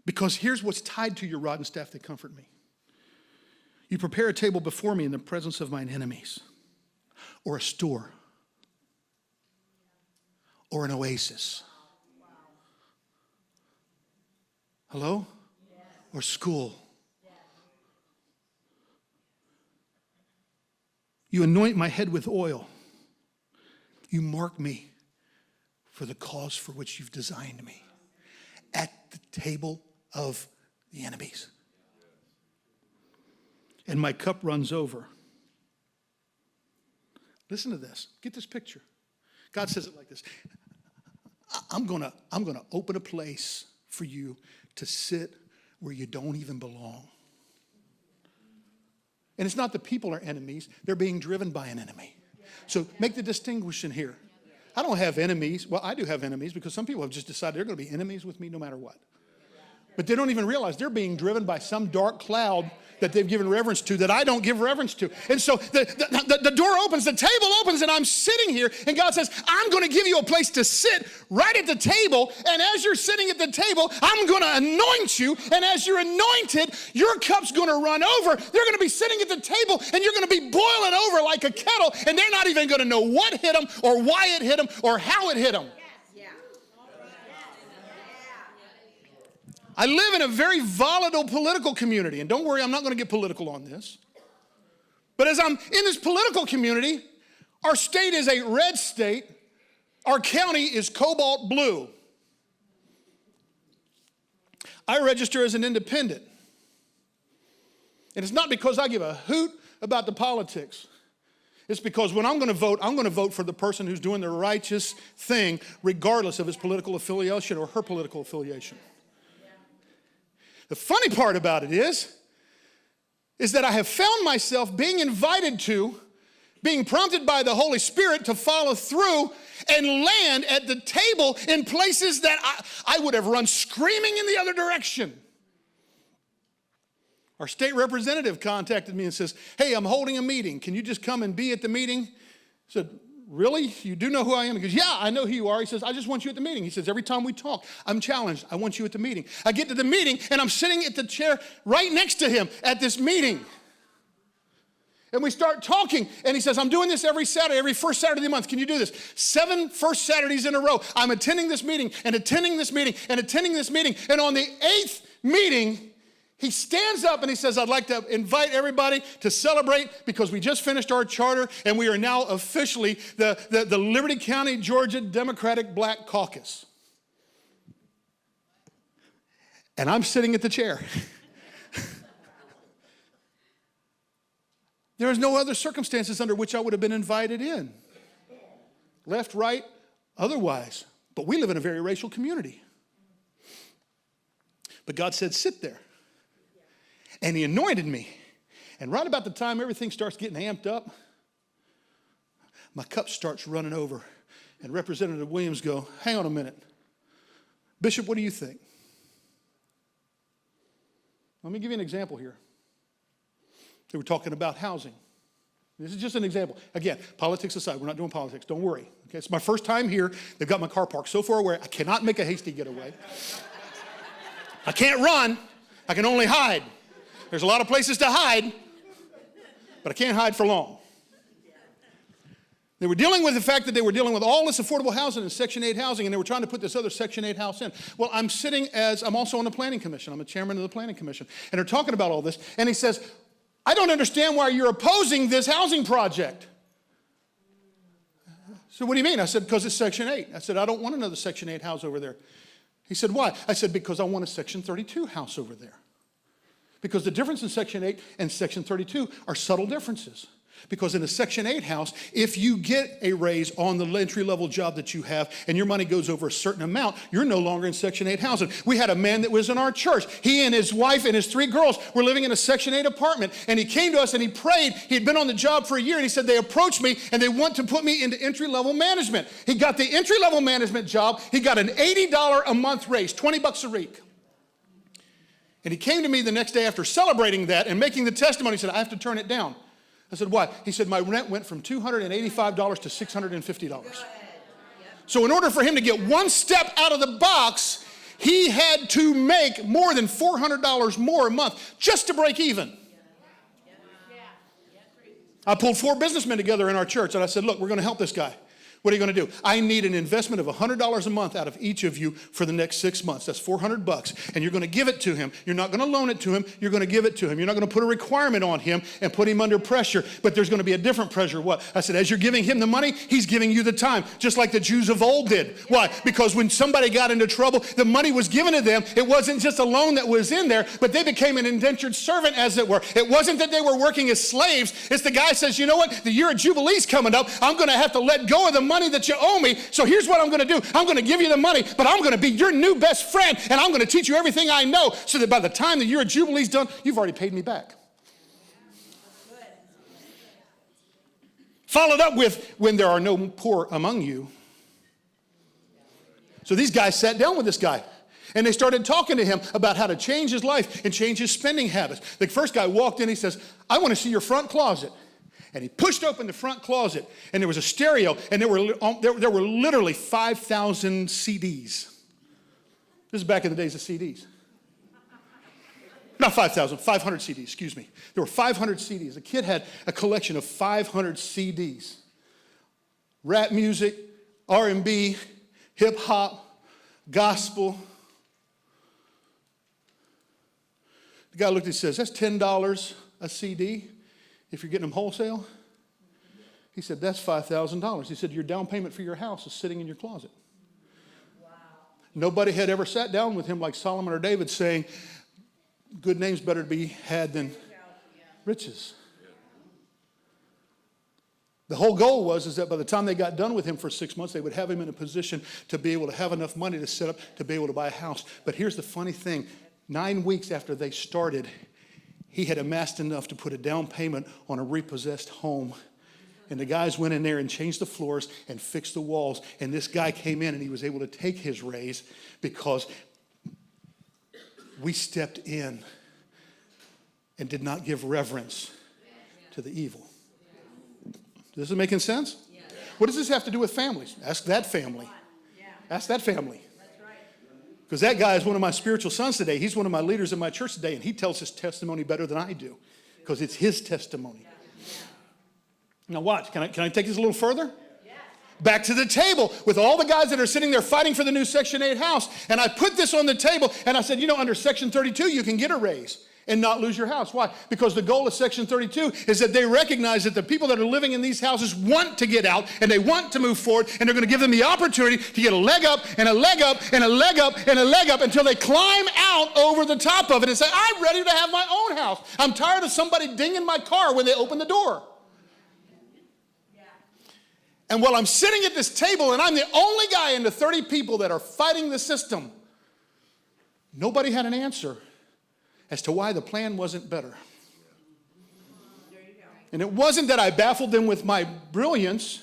Because here's what's tied to your rod and staff, they comfort me. You prepare a table before me in the presence of mine enemies. Or a store. Or an oasis. Hello? Or school. You anoint my head with oil. You mark me for the cause for which you've designed me, at the table of the enemies. And my cup runs over. Listen to this. Get this picture. God says it like this. I'm gonna open a place for you to sit where you don't even belong. And it's not the people are enemies. They're being driven by an enemy. So make the distinction here. I don't have enemies. Well, I do have enemies because some people have just decided they're going to be enemies with me no matter what. But they don't even realize they're being driven by some dark cloud that they've given reverence to that I don't give reverence to. And so the door opens, the table opens, and I'm sitting here, and God says, I'm going to give you a place to sit right at the table, and as you're sitting at the table, I'm going to anoint you, and as you're anointed, your cup's going to run over. They're going to be sitting at the table, and you're going to be boiling over like a kettle, and they're not even going to know what hit them, or why it hit them, or how it hit them. I live in a very volatile political community, and don't worry, I'm not going to get political on this. But as I'm in this political community, our state is a red state. Our county is cobalt blue. I register as an independent. And it's not because I give a hoot about the politics. It's because when I'm going to vote for the person who's doing the righteous thing, regardless of his political affiliation or her political affiliation. The funny part about it is that I have found myself being invited to, being prompted by the Holy Spirit to follow through and land at the table in places that I would have run screaming in the other direction. Our state representative contacted me and says, hey, I'm holding a meeting. Can you just come and be at the meeting? I said, really? You do know who I am? He goes, yeah, I know who you are. He says, I just want you at the meeting. He says, every time we talk, I'm challenged. I want you at the meeting. I get to the meeting, and I'm sitting at the chair right next to him at this meeting. And we start talking, and he says, I'm doing this every Saturday, every first Saturday of the month. Can you do this? 7 first Saturdays in a row. I'm attending this meeting, and attending this meeting, and attending this meeting. And on the 8th meeting, he stands up and he says, I'd like to invite everybody to celebrate because we just finished our charter and we are now officially the Liberty County, Georgia Democratic Black Caucus. And I'm sitting at the chair. There is no other circumstances under which I would have been invited in. Left, right, otherwise. But we live in a very racial community. But God said, sit there. And he anointed me. And right about the time everything starts getting amped up, my cup starts running over. And Representative Williams go, hang on a minute. Bishop, what do you think? Let me give you an example here. They were talking about housing. This is just an example. Again, politics aside, we're not doing politics. Don't worry. Okay, it's my first time here. They've got my car parked so far away, I cannot make a hasty getaway. I can't run. I can only hide. There's a lot of places to hide, but I can't hide for long. They were dealing with the fact that they were dealing with all this affordable housing and Section 8 housing, and they were trying to put this other Section 8 house in. Well, I'm also on the Planning Commission. I'm a chairman of the Planning Commission. And they're talking about all this, and he says, I don't understand why you're opposing this housing project. So what do you mean? I said, because it's Section 8. I said, I don't want another Section 8 house over there. He said, why? I said, because I want a Section 32 house over there. Because the difference in Section 8 and Section 32 are subtle differences. Because in a Section 8 house, if you get a raise on the entry-level job that you have and your money goes over a certain amount, you're no longer in Section 8 housing. We had a man that was in our church. He and his wife and his 3 girls were living in a Section 8 apartment. And he came to us and he prayed. He had been on the job for a year, and he said, they approached me and they want to put me into entry-level management. He got the entry-level management job. He got an $80 a month raise, $20 a week. And he came to me the next day after celebrating that and making the testimony. He said, I have to turn it down. I said, why? He said, my rent went from $285 to $650. So in order for him to get one step out of the box, he had to make more than $400 more a month just to break even. I pulled 4 businessmen together in our church, and I said, look, we're going to help this guy. What are you going to do? I need an investment of $100 a month out of each of you for the next 6 months. That's $400, and you're going to give it to him. You're not going to loan it to him. You're going to give it to him. You're not going to put a requirement on him and put him under pressure, but there's going to be a different pressure. What? I said, as you're giving him the money, he's giving you the time, just like the Jews of old did. Why? Because when somebody got into trouble, the money was given to them. It wasn't just a loan that was in there, but they became an indentured servant, as it were. It wasn't that they were working as slaves. It's the guy says, you know what? The year of Jubilee's coming up. I'm going to have to let go of the money that you owe me. So here's what I'm going to do. I'm going to give you the money, but I'm going to be your new best friend, and I'm going to teach you everything I know so that by the time the year of Jubilee's done, you've already paid me back. Followed up with, when there are no poor among you. So these guys sat down with this guy, and they started talking to him about how to change his life and change his spending habits. The first guy walked in, he says, I want to see your front closet. And he pushed open the front closet, and there was a stereo, and there were literally 5,000 CDs. This is back in the days of CDs. Not 5,000, 500 CDs, excuse me. There were 500 CDs. The kid had a collection of 500 CDs. Rap music, R&B, hip-hop, gospel. The guy looked and says, that's $10 a CD. If you're getting them wholesale, he said, that's $5,000. He said, your down payment for your house is sitting in your closet. Wow. Nobody had ever sat down with him like Solomon or David saying, good names better to be had than riches. The whole goal was that by the time they got done with him for 6 months, they would have him in a position to be able to have enough money to set up to be able to buy a house. But here's the funny thing. 9 weeks after they started, he had amassed enough to put a down payment on a repossessed home. And the guys went in there and changed the floors and fixed the walls. And this guy came in and he was able to take his raise because we stepped in and did not give reverence to the evil. This is making sense? What does this have to do with families? Ask that family. Ask that family. Because that guy is one of my spiritual sons today. He's one of my leaders in my church today, and he tells his testimony better than I do because it's his testimony. Now watch. Can I take this a little further? Back to the table with all the guys that are sitting there fighting for the new Section 8 house. And I put this on the table, and I said, you know, under Section 32, you can get a raise and not lose your house. Why? Because the goal of Section 32 is that they recognize that the people that are living in these houses want to get out and they want to move forward, and they're going to give them the opportunity to get a leg up and a leg up and a leg up and a leg up until they climb out over the top of it and say, I'm ready to have my own house. I'm tired of somebody dinging my car when they open the door. And while I'm sitting at this table and I'm the only guy in the 30 people that are fighting the system, nobody had an answer as to why the plan wasn't better. There you go. And it wasn't that I baffled them with my brilliance.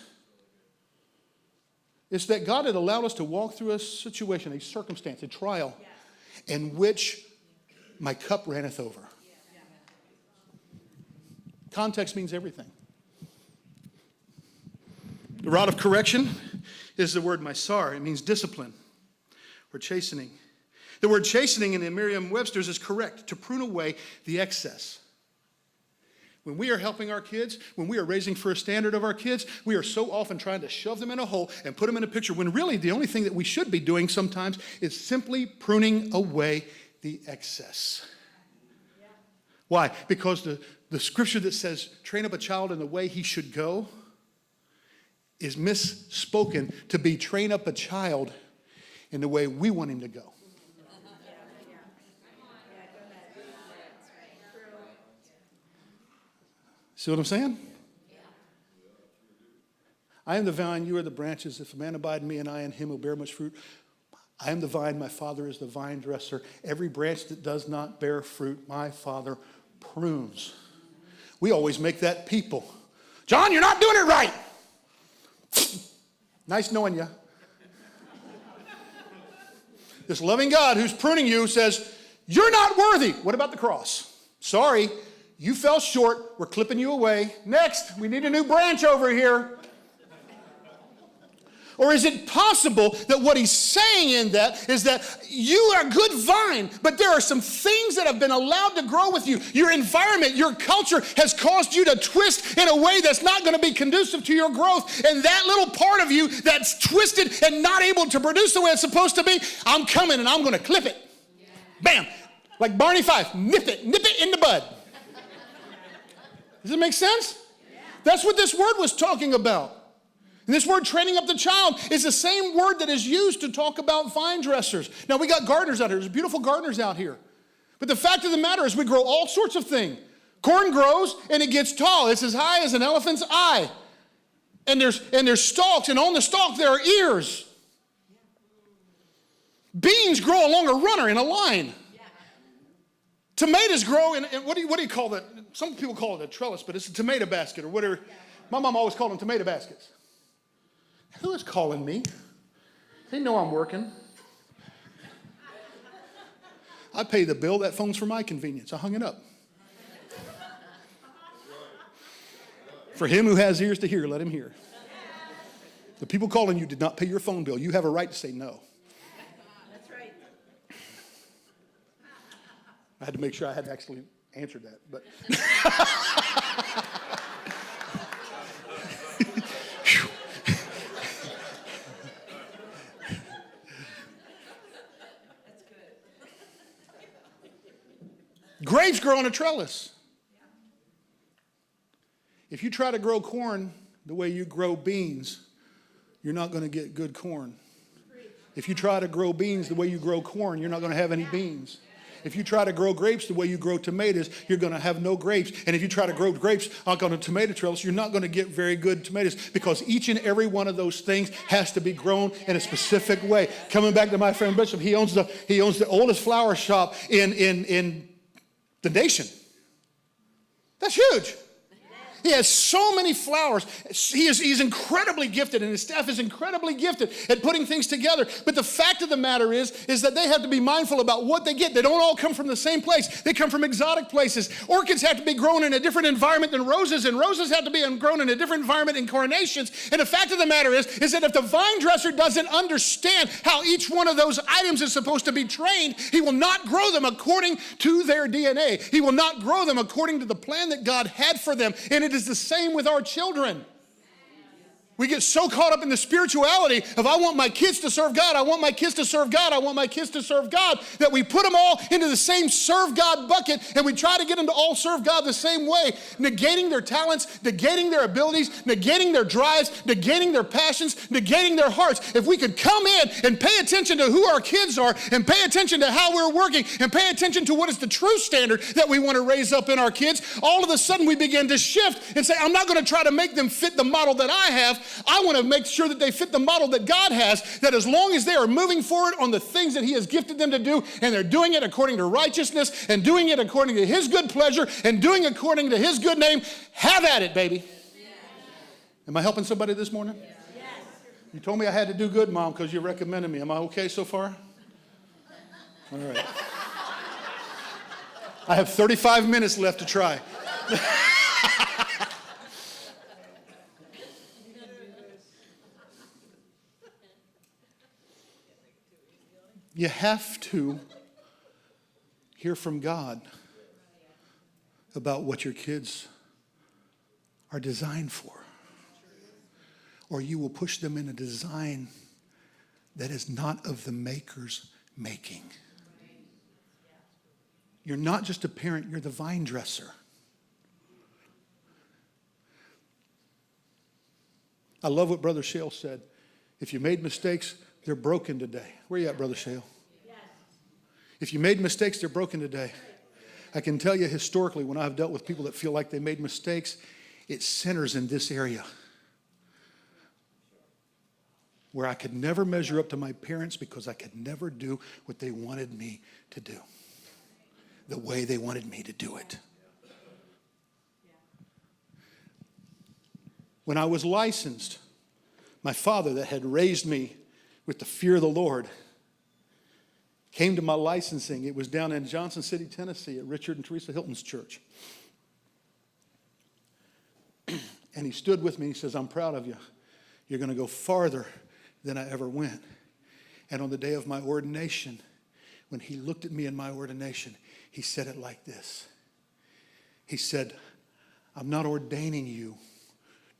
It's that God had allowed us to walk through a situation, a circumstance, a trial, in which my cup runneth over. Context means everything. The rod of correction is the word mysar. It means discipline or chastening. The word chastening in the Merriam-Webster's is correct, to prune away the excess. When we are helping our kids, when we are raising for a standard of our kids, we are so often trying to shove them in a hole and put them in a picture when really the only thing that we should be doing sometimes is simply pruning away the excess. Why? Because the scripture that says, train up a child in the way he should go, is misspoken to be train up a child in the way we want him to go. See what I'm saying? I am the vine, you are the branches. If a man abide in me and I in him will bear much fruit. I am the vine, my Father is the vine dresser. Every branch that does not bear fruit, my Father prunes. We always make that people. John, you're not doing it right. Nice knowing you. This loving God who's pruning you says, you're not worthy. What about the cross? Sorry, you fell short. We're clipping you away. Next, we need a new branch over here. Or is it possible that what he's saying in that is that you are a good vine, but there are some things that have been allowed to grow with you. Your environment, your culture has caused you to twist in a way that's not going to be conducive to your growth. And that little part of you that's twisted and not able to produce the way it's supposed to be, I'm coming and I'm going to clip it. Yeah. Bam. Like Barney Fife, nip it in the bud. Does it make sense? Yeah. That's what this word was talking about. And this word, training up the child, is the same word that is used to talk about vine dressers. Now, we got gardeners out here. There's beautiful gardeners out here. But the fact of the matter is we grow all sorts of things. Corn grows, and it gets tall. It's as high as an elephant's eye. And there's stalks, and on the stalk there are ears. Beans grow along a runner in a line. Tomatoes grow in what do you call that? Some people call it a trellis, but it's a tomato basket or whatever. My mom always called them tomato baskets. Who is calling me? They know I'm working. I pay the bill. That phone's for my convenience. I hung it up. For him who has ears to hear, let him hear. The people calling you did not pay your phone bill. You have a right to say no. That's right. I had to make sure I had actually answered that, but. Grapes grow on a trellis. If you try to grow corn the way you grow beans, you're not going to get good corn. If you try to grow beans the way you grow corn, you're not going to have any beans. If you try to grow grapes the way you grow tomatoes, you're going to have no grapes. And if you try to grow grapes like on a tomato trellis, you're not going to get very good tomatoes because each and every one of those things has to be grown in a specific way. Coming back to my friend Bishop, he owns the oldest flower shop in the nation. That's huge. He has so many flowers. He's incredibly gifted, and his staff is incredibly gifted at putting things together. But the fact of the matter is that they have to be mindful about what they get. They don't all come from the same place. They come from exotic places. Orchids have to be grown in a different environment than roses, and roses have to be grown in a different environment than carnations. And the fact of the matter is that if the vine dresser doesn't understand how each one of those items is supposed to be trained, he will not grow them according to their DNA. He will not grow them according to the plan that God had for them. And it is the same with our children. We get so caught up in the spirituality of I want my kids to serve God, I want my kids to serve God, I want my kids to serve God, that we put them all into the same serve God bucket and we try to get them to all serve God the same way, negating their talents, negating their abilities, negating their drives, negating their passions, negating their hearts. If we could come in and pay attention to who our kids are and pay attention to how we're working and pay attention to what is the true standard that we want to raise up in our kids, all of a sudden we begin to shift and say, I'm not going to try to make them fit the model that I have. I want to make sure that they fit the model that God has, that as long as they are moving forward on the things that he has gifted them to do, and they're doing it according to righteousness, and doing it according to his good pleasure, and doing it according to his good name, have at it, baby. Yes. Am I helping somebody this morning? Yes. You told me I had to do good, Mom, because you recommended me. Am I okay so far? All right. I have 35 minutes left to try. You have to hear from God about what your kids are designed for. Or you will push them in a design that is not of the maker's making. You're not just a parent, you're the vine dresser. I love what Brother Shale said. If you made mistakes, they're broken today. Where you at, Brother Shale? If you made mistakes, they're broken today. I can tell you historically, when I've dealt with people that feel like they made mistakes, it centers in this area where I could never measure up to my parents because I could never do what they wanted me to do, the way they wanted me to do it. When I was licensed, my father that had raised me with the fear of the Lord came to my licensing. It was down in Johnson City, Tennessee at Richard and Teresa Hilton's church. And he stood with me. He says, I'm proud of you. You're going to go farther than I ever went. And on the day of my ordination, when he looked at me in my ordination, he said it like this. He said, I'm not ordaining you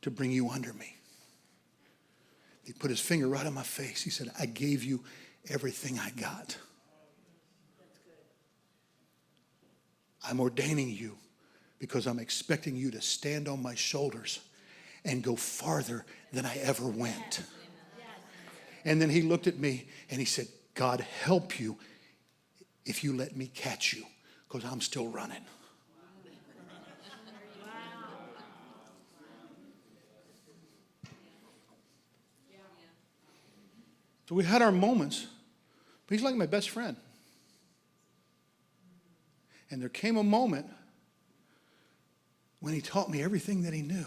to bring you under me. He put his finger right on my face. He said, I gave you everything I got. I'm ordaining you because I'm expecting you to stand on my shoulders and go farther than I ever went. And then he looked at me and he said, God help you if you let me catch you because I'm still running. So we had our moments, but he's like my best friend. And there came a moment when he taught me everything that he knew.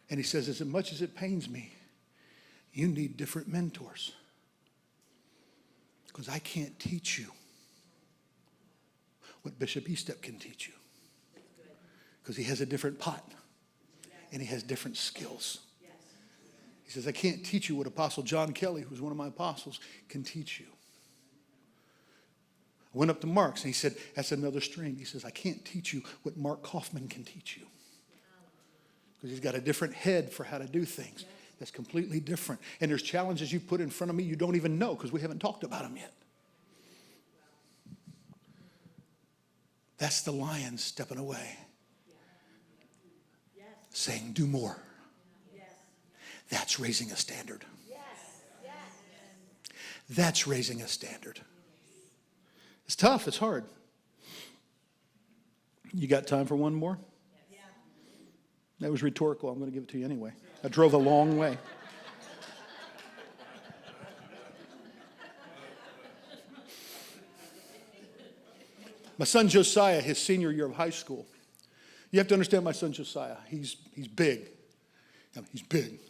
And he says, as much as it pains me, you need different mentors. Because I can't teach you what Bishop Estep can teach you. Because he has a different pot. And he has different skills. He says, I can't teach you what Apostle John Kelly, who's one of my apostles, can teach you. I went up to Mark's and he said, that's another stream. He says, I can't teach you what Mark Kaufman can teach you. Because he's got a different head for how to do things. That's completely different. And there's challenges you put in front of me you don't even know because we haven't talked about them yet. That's the lion stepping away. Saying, do more. That's raising a standard. That's raising a standard. It's tough. It's hard. You got time for one more? That was rhetorical. I'm going to give it to you anyway. I drove a long way. My son Josiah, his senior year of high school. You have to understand my son Josiah. He's big. He's big.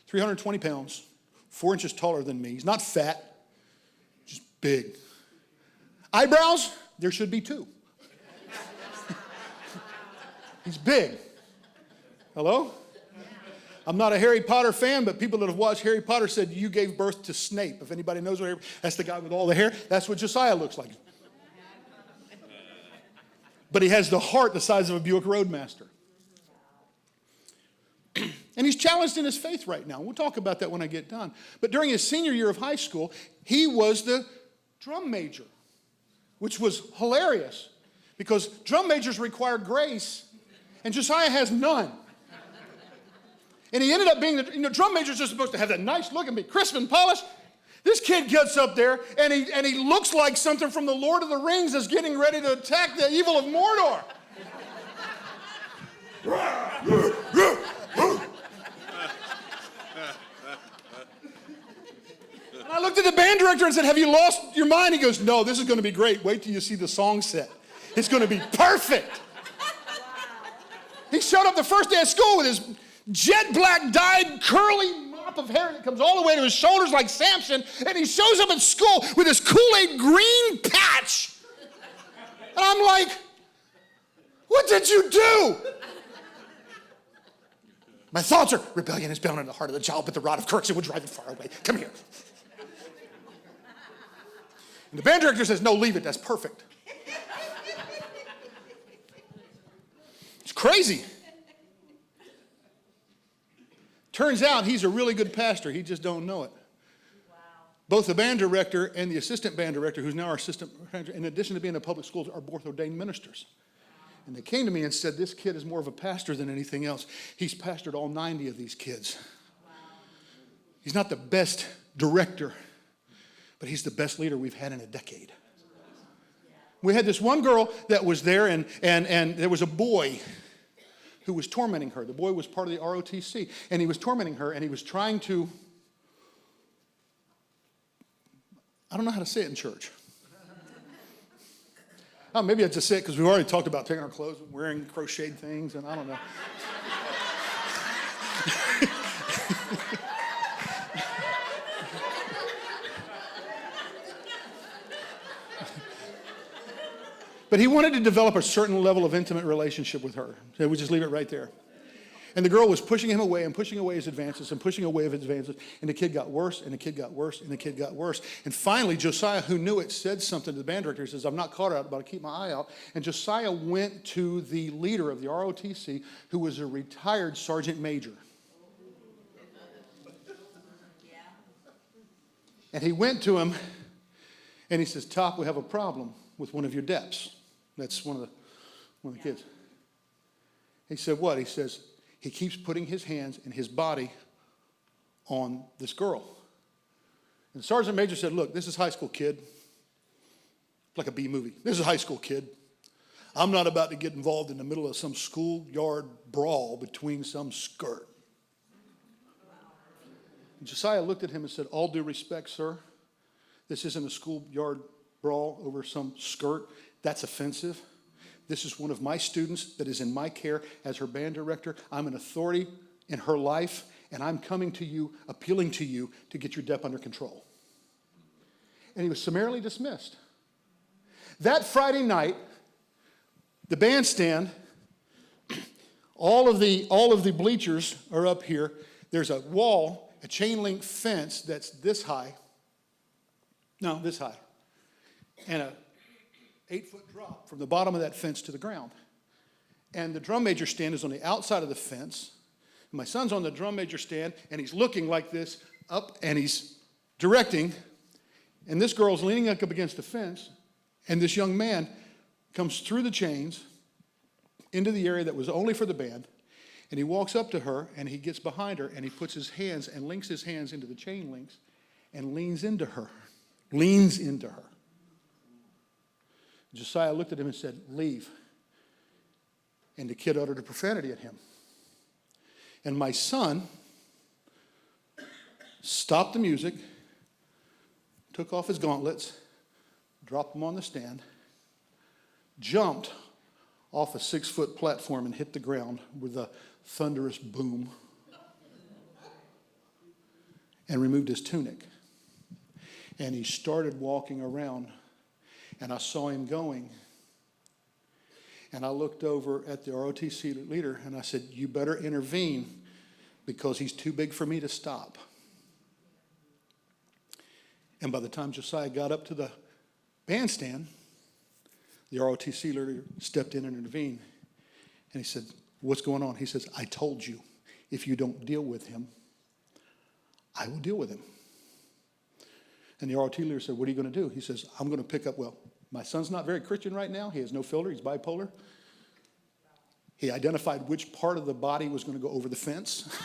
320 pounds, 4 inches taller than me. He's not fat, just big. Eyebrows, there should be 2. He's big. Hello? I'm not a Harry Potter fan, but people that have watched Harry Potter said you gave birth to Snape. If anybody knows what that's the guy with all the hair. That's what Josiah looks like. But he has the heart the size of a Buick Roadmaster. And he's challenged in his faith right now. We'll talk about that when I get done. But during his senior year of high school, he was the drum major, which was hilarious because drum majors require grace, and Josiah has none. And he ended up being drum majors are supposed to have that nice look and be crisp and polished. This kid gets up there, and he looks like something from the Lord of the Rings is getting ready to attack the evil of Mordor. And I looked at the band director and said, have you lost your mind? He goes, no, this is going to be great. Wait till you see the song set. It's going to be perfect. He showed up the first day of school with his jet black dyed curly mop of hair that comes all the way to his shoulders like Samson, and he shows up at school with his Kool-Aid green patch. And I'm like, what did you do? My thoughts are, rebellion is bound in the heart of the child, but the rod of correction would drive it far away. Come here. And the band director says, no, leave it, that's perfect. It's crazy. Turns out he's a really good pastor. He just don't know it. Wow. Both the band director and the assistant band director, who's now our assistant, in addition to being in public schools, are both ordained ministers. And they came to me and said, this kid is more of a pastor than anything else. He's pastored all 90 of these kids. Wow. He's not the best director, but he's the best leader we've had in a decade. We had this one girl that was there, and there was a boy who was tormenting her. The boy was part of the ROTC, and he was tormenting her, and he was trying to, I don't know how to say it in church. Oh, maybe I just say it because we've already talked about taking our clothes and wearing crocheted things, and I don't know. But he wanted to develop a certain level of intimate relationship with her. So we just leave it right there. And the girl was pushing him away and pushing away his advances and pushing away his advances. And the kid got worse, and the kid got worse, and the kid got worse. And finally, Josiah, who knew it, said something to the band director. He says, I'm not caught out, but I'll keep my eye out. And Josiah went to the leader of the ROTC, who was a retired sergeant major. And he went to him, and he says, Top, we have a problem with one of your deps. That's one of the kids. He said, what? He says, he keeps putting his hands and his body on this girl. And the sergeant major said, look, this is high school kid. Like a B movie. This is a high school kid. I'm not about to get involved in the middle of some schoolyard brawl between some skirt. And Josiah looked at him and said, all due respect, sir, this isn't a schoolyard brawl over some skirt. That's offensive. This is one of my students that is in my care as her band director. I'm an authority in her life, and I'm coming to you, appealing to you to get your dep under control. And he was summarily dismissed. That Friday night, the bandstand, all of the bleachers are up here. There's a wall, a chain link fence that's this high. No, this high. And a 8-foot drop from the bottom of that fence to the ground. And the drum major stand is on the outside of the fence. And my son's on the drum major stand, and he's looking like this up, and he's directing. And this girl's leaning up against the fence, and this young man comes through the chains into the area that was only for the band, and he walks up to her, and he gets behind her, and he puts his hands and links his hands into the chain links and leans into her. Josiah looked at him and said, leave. And the kid uttered a profanity at him. And my son stopped the music, took off his gauntlets, dropped them on the stand, jumped off a 6-foot platform and hit the ground with a thunderous boom, and removed his tunic. And he started walking around. And I saw him going. And I looked over at the ROTC leader and I said, you better intervene because he's too big for me to stop. And by the time Josiah got up to the bandstand, the ROTC leader stepped in and intervened. And he said, what's going on? He says, I told you, if you don't deal with him, I will deal with him. And the ROT leader said, what are you going to do? He says, I'm going to pick up, my son's not very Christian right now. He has no filter. He's bipolar. He identified which part of the body was going to go over the fence.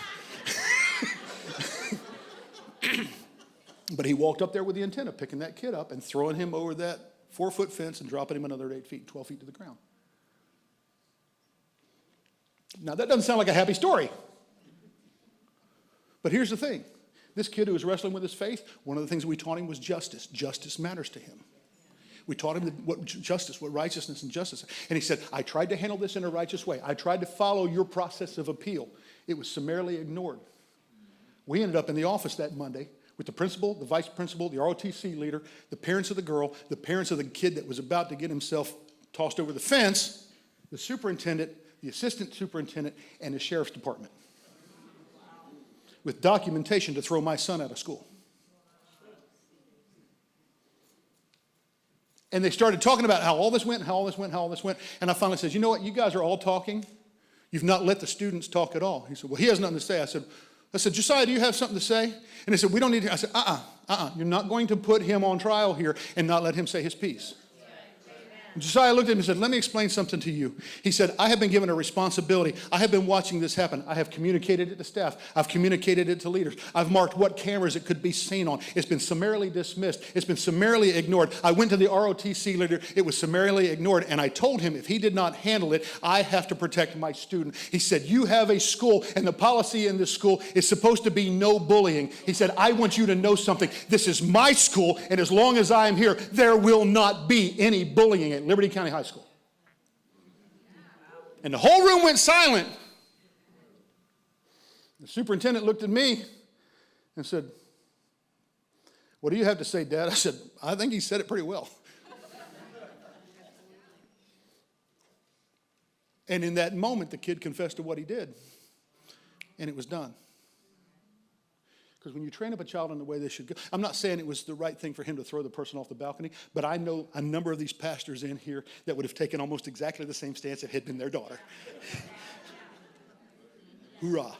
But he walked up there with the intent of picking that kid up and throwing him over that 4-foot fence and dropping him another 8 feet, 12 feet to the ground. Now, that doesn't sound like a happy story. But here's the thing. This kid who was wrestling with his faith, one of the things that we taught him was justice. Justice matters to him. We taught him what justice, what righteousness and justice. And he said, I tried to handle this in a righteous way. I tried to follow your process of appeal. It was summarily ignored. We ended up in the office that Monday with the principal, the vice principal, the ROTC leader, the parents of the girl, the parents of the kid that was about to get himself tossed over the fence, the superintendent, the assistant superintendent, and the sheriff's department. With documentation to throw my son out of school. And they started talking about how all this went, how all this went, how all this went. And I finally said, you know what? You guys are all talking. You've not let the students talk at all. He said, well, he has nothing to say. I said, Josiah, do you have something to say? And they said, we don't need to. I said, you're not going to put him on trial here and not let him say his piece. Josiah looked at him and said, let me explain something to you. He said, I have been given a responsibility. I have been watching this happen. I have communicated it to staff. I've communicated it to leaders. I've marked what cameras it could be seen on. It's been summarily dismissed. It's been summarily ignored. I went to the ROTC leader. It was summarily ignored. And I told him if he did not handle it, I have to protect my student. He said, you have a school, and the policy in this school is supposed to be no bullying. He said, I want you to know something. This is my school, and as long as I am here, there will not be any bullying at Liberty County High School. And the whole room went silent. The superintendent looked at me and said, what do you have to say, Dad? I said, I think he said it pretty well. And in that moment, the kid confessed to what he did. And it was done. Because when you train up a child in the way they should go, I'm not saying it was the right thing for him to throw the person off the balcony, but I know a number of these pastors in here that would have taken almost exactly the same stance if it had been their daughter. Hoorah.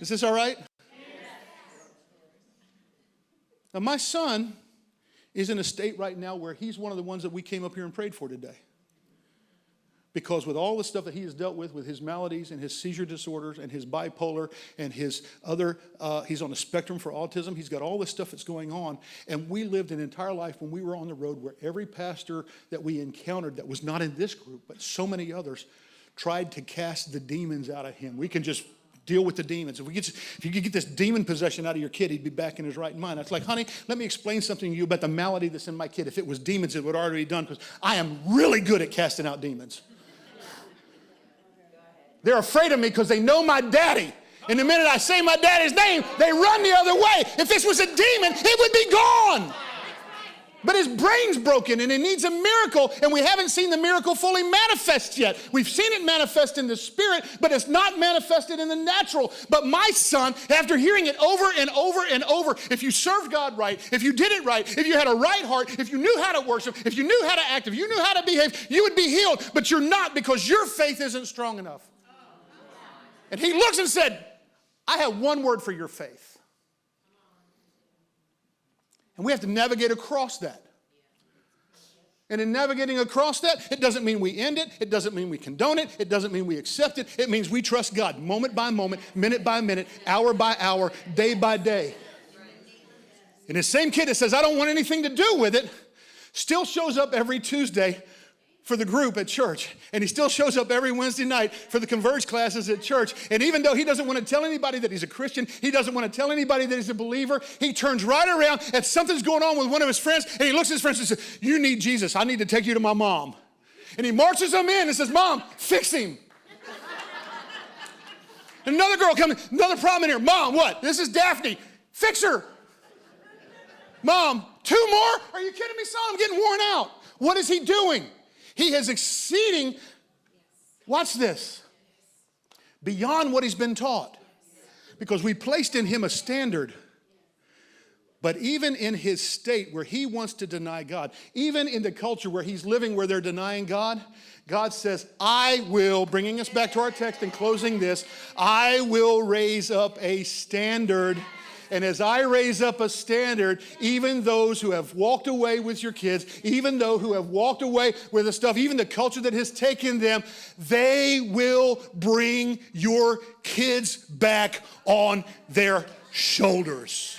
Is this all right? Now, my son is in a state right now where he's one of the ones that we came up here and prayed for today. Because with all the stuff that he has dealt with his maladies and his seizure disorders and his bipolar and his other, he's on a spectrum for autism. He's got all this stuff that's going on. And we lived an entire life when we were on the road where every pastor that we encountered that was not in this group, but so many others, tried to cast the demons out of him. We can just deal with the demons. If you could get this demon possession out of your kid, he'd be back in his right mind. It's like, honey, let me explain something to you about the malady that's in my kid. If it was demons, it would already be done because I am really good at casting out demons. They're afraid of me because they know my daddy. And the minute I say my daddy's name, they run the other way. If this was a demon, it would be gone. But his brain's broken and it needs a miracle, and we haven't seen the miracle fully manifest yet. We've seen it manifest in the spirit, but it's not manifested in the natural. But my son, after hearing it over and over and over, if you served God right, if you did it right, if you had a right heart, if you knew how to worship, if you knew how to act, if you knew how to behave, you would be healed. But you're not because your faith isn't strong enough. And he looks and said, I have one word for your faith. And we have to navigate across that. And in navigating across that, it doesn't mean we end it. It doesn't mean we condone it. It doesn't mean we accept it. It means we trust God moment by moment, minute by minute, hour by hour, day by day. And this same kid that says, I don't want anything to do with it, still shows up every Tuesday for the group at church. And he still shows up every Wednesday night for the Converge classes at church. And even though he doesn't want to tell anybody that he's a Christian, he doesn't want to tell anybody that he's a believer, he turns right around and something's going on with one of his friends, and he looks at his friends and says, you need Jesus. I need to take you to my mom. And he marches them in and says, Mom, fix him. And another girl comes, another problem in here. Mom, what? This is Daphne. Fix her. Mom, 2 more? Are you kidding me, son? I'm getting worn out. What is he doing? He is exceeding, watch this, beyond what he's been taught. Because we placed in him a standard. But even in his state where he wants to deny God, even in the culture where he's living where they're denying God, God says, I will, bringing us back to our text and closing this, I will raise up a standard. And as I raise up a standard, even those who have walked away with your kids, even those who have walked away with the stuff, even the culture that has taken them, they will bring your kids back on their shoulders.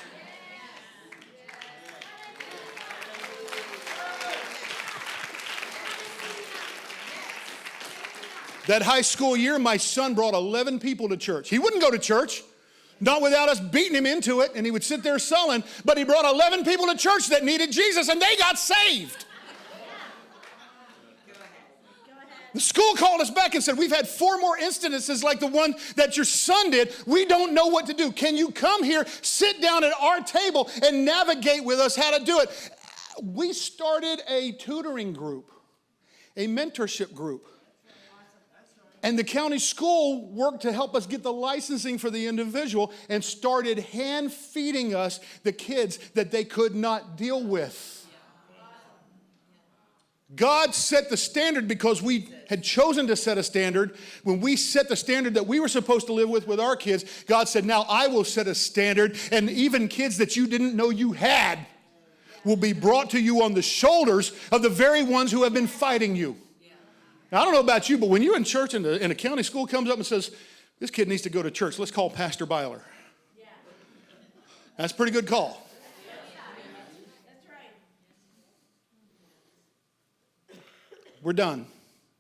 That high school year, my son brought 11 people to church. He wouldn't go to church. Not without us beating him into it, and he would sit there sullen, but he brought 11 people to church that needed Jesus, and they got saved. The school called us back and said, we've had 4 more incidences like the one that your son did. We don't know what to do. Can you come here, sit down at our table, and navigate with us how to do it? We started a tutoring group, a mentorship group. And the county school worked to help us get the licensing for the individual and started hand feeding us the kids that they could not deal with. God set the standard because we had chosen to set a standard. When we set the standard that we were supposed to live with our kids, God said, now I will set a standard, and even kids that you didn't know you had will be brought to you on the shoulders of the very ones who have been fighting you. Now, I don't know about you, but when you're in church and a county school comes up and says, this kid needs to go to church, let's call Pastor Byler. That's a pretty good call. We're done.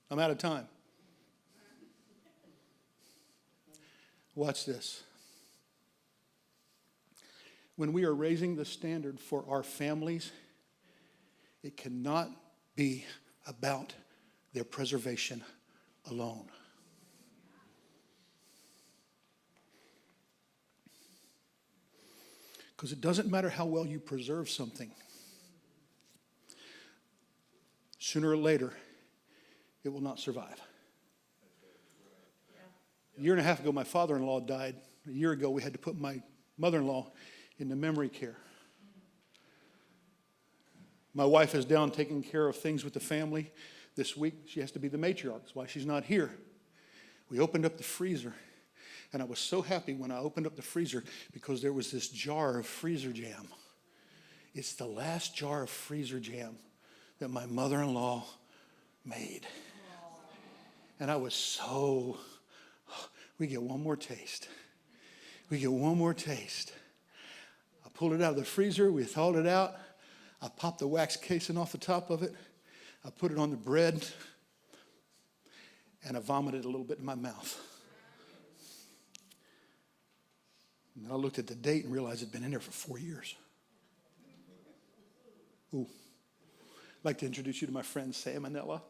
I'm out of time. Watch this. When we are raising the standard for our families, it cannot be about their preservation alone. Because it doesn't matter how well you preserve something. Sooner or later, it will not survive. A year and a half ago, my father-in-law died. A year ago, we had to put my mother-in-law into memory care. My wife is down taking care of things with the family. This week, she has to be the matriarch. That's why she's not here. We opened up the freezer, and I was so happy when I opened up the freezer because there was this jar of freezer jam. It's the last jar of freezer jam that my mother-in-law made. And I was so, we get one more taste. We get one more taste. I pulled it out of the freezer. We thawed it out. I popped the wax casing off the top of it. I put it on the bread. And I vomited a little bit in my mouth. And I looked at the date and realized it'd been in there for 4 years. Ooh. I'd like to introduce you to my friend Salmonella.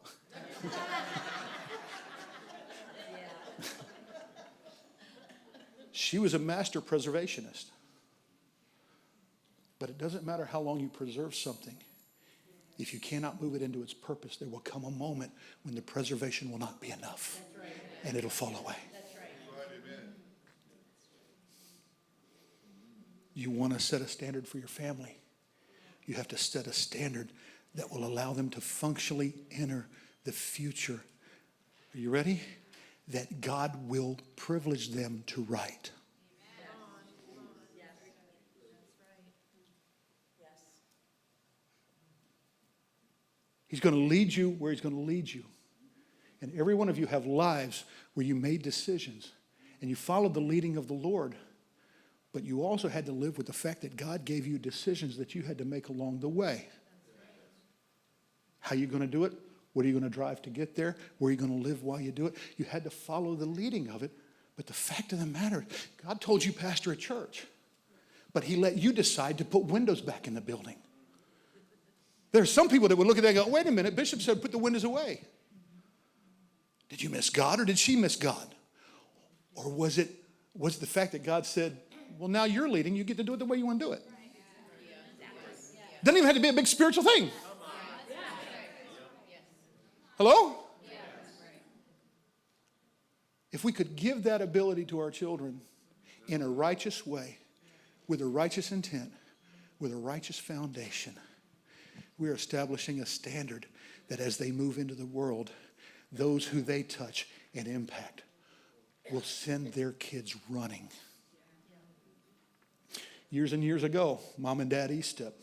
She was a master preservationist. But it doesn't matter how long you preserve something. If you cannot move it into its purpose, there will come a moment when the preservation will not be enough. That's right. And it'll fall away. That's right. You want to set a standard for your family. You have to set a standard that will allow them to functionally enter the future. Are you ready? That God will privilege them to write. He's going to lead you where he's going to lead you. And every one of you have lives where you made decisions and you followed the leading of the Lord. But you also had to live with the fact that God gave you decisions that you had to make along the way. How are you going to do it? What are you going to drive to get there? Where are you going to live while you do it? You had to follow the leading of it. But the fact of the matter, God told you pastor a church. But he let you decide to put windows back in the building. There's some people that would look at that and go, wait a minute, Bishop said put the windows away. Did you miss God or did she miss God? Or was it the fact that God said, well, now you're leading, you get to do it the way you want to do it? Doesn't even have to be a big spiritual thing. Hello? If we could give that ability to our children in a righteous way, with a righteous intent, with a righteous foundation, we're establishing a standard that as they move into the world, those who they touch and impact will send their kids running. Years and years ago, Mom and Dad Eastep,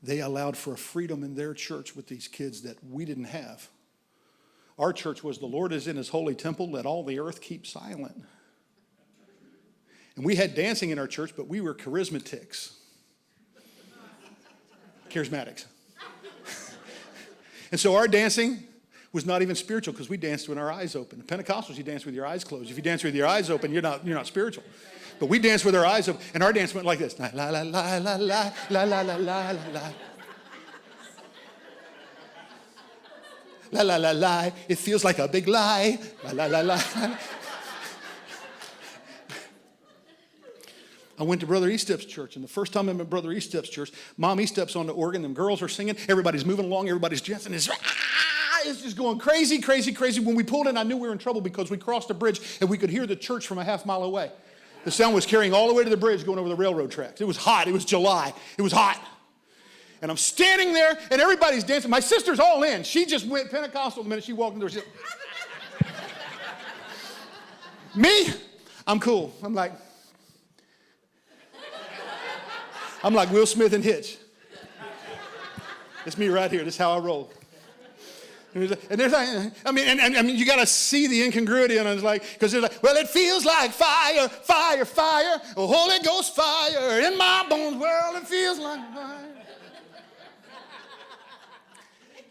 they allowed for a freedom in their church with these kids that we didn't have. Our church was, the Lord is in his holy temple, let all the earth keep silent. And we had dancing in our church, but we were charismatics. Charismatics. And so our dancing was not even spiritual because we danced with our eyes open. The Pentecostals, you dance with your eyes closed. If you dance with your eyes open, you're not spiritual. But we danced with our eyes open, and our dance went like this. La la la la la la la la la la la. La la la la. It feels like a big lie. La la la la. I went to Brother Eastep's church, and the first time I'm at Brother Eastep's church, Mom Eastep's on the organ, them girls are singing, everybody's moving along, everybody's dancing. it's just going crazy, crazy, crazy. When we pulled in, I knew we were in trouble because we crossed a bridge and we could hear the church from a half mile away. The sound was carrying all the way to the bridge going over the railroad tracks. It was hot. It was July. It was hot. And I'm standing there and everybody's dancing. My sister's all in. She just went Pentecostal the minute she walked in the door. Me, I'm cool. I'm like Will Smith and Hitch. It's me right here. This is how I roll. And there's like, I mean, you got to see the incongruity, and it's like, because they're like, well, it feels like fire, fire, fire, a Holy Ghost fire in my bones. Well, it feels like fire.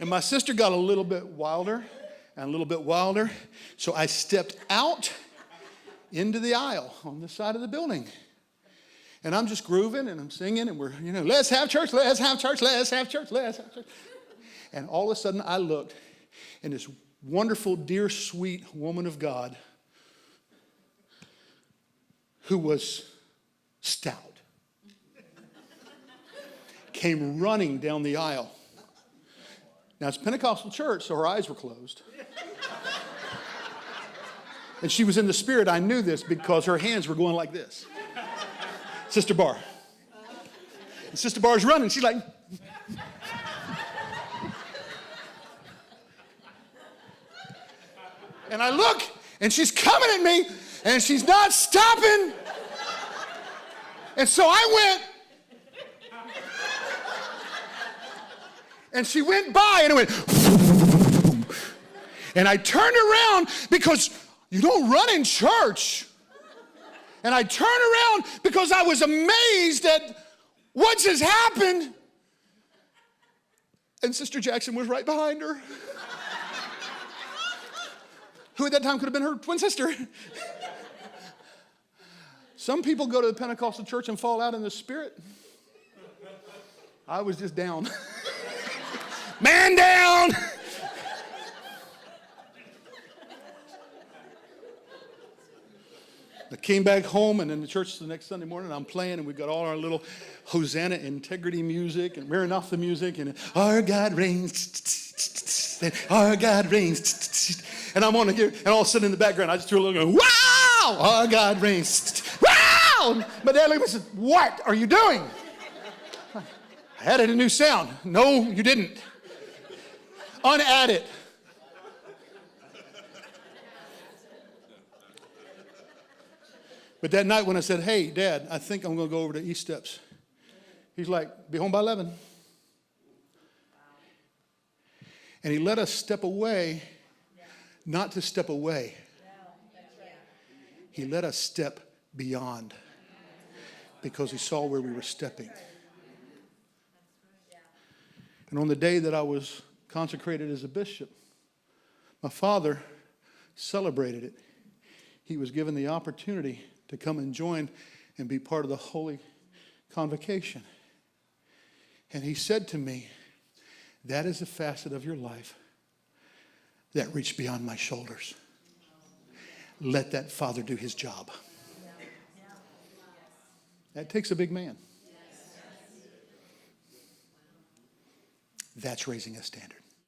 And my sister got a little bit wilder and a little bit wilder, so I stepped out into the aisle on the side of the building. And I'm just grooving and I'm singing and we're, let's have church, let's have church, let's have church, let's have church. And all of a sudden I looked and this wonderful, dear, sweet woman of God who was stout came running down the aisle. Now it's a Pentecostal church, so her eyes were closed. And she was in the spirit. I knew this because her hands were going like this. Sister Barr. And Sister Barr's running. She's like, and I look, and she's coming at me, and she's not stopping. And so I went, and she went by, and it went, and I turned around because you don't run in church. And I turned around because I was amazed at what just happened. And Sister Jackson was right behind her. Who at that time could have been her twin sister. Some people go to the Pentecostal church and fall out in the spirit. I was just down. Man down! I came back home, and in the church the next Sunday morning, I'm playing, and we've got all our little Hosanna integrity music, and Maranatha music, and our God reigns, and our God reigns, and I'm on the gear, and all of a sudden in the background, I just threw a little, wow, our God reigns, wow! My dad looked at me and said, what are you doing? I added a new sound. No, you didn't. Unadd it. But that night when I said, hey, Dad, I think I'm going to go over to East Steps. He's like, be home by 11. And he let us step away, not to step away. He let us step beyond because he saw where we were stepping. And on the day that I was consecrated as a bishop, my father celebrated it. He was given the opportunity to come and join and be part of the Holy Convocation. And he said to me, that is a facet of your life that reached beyond my shoulders. Let that father do his job. That takes a big man. That's raising a standard.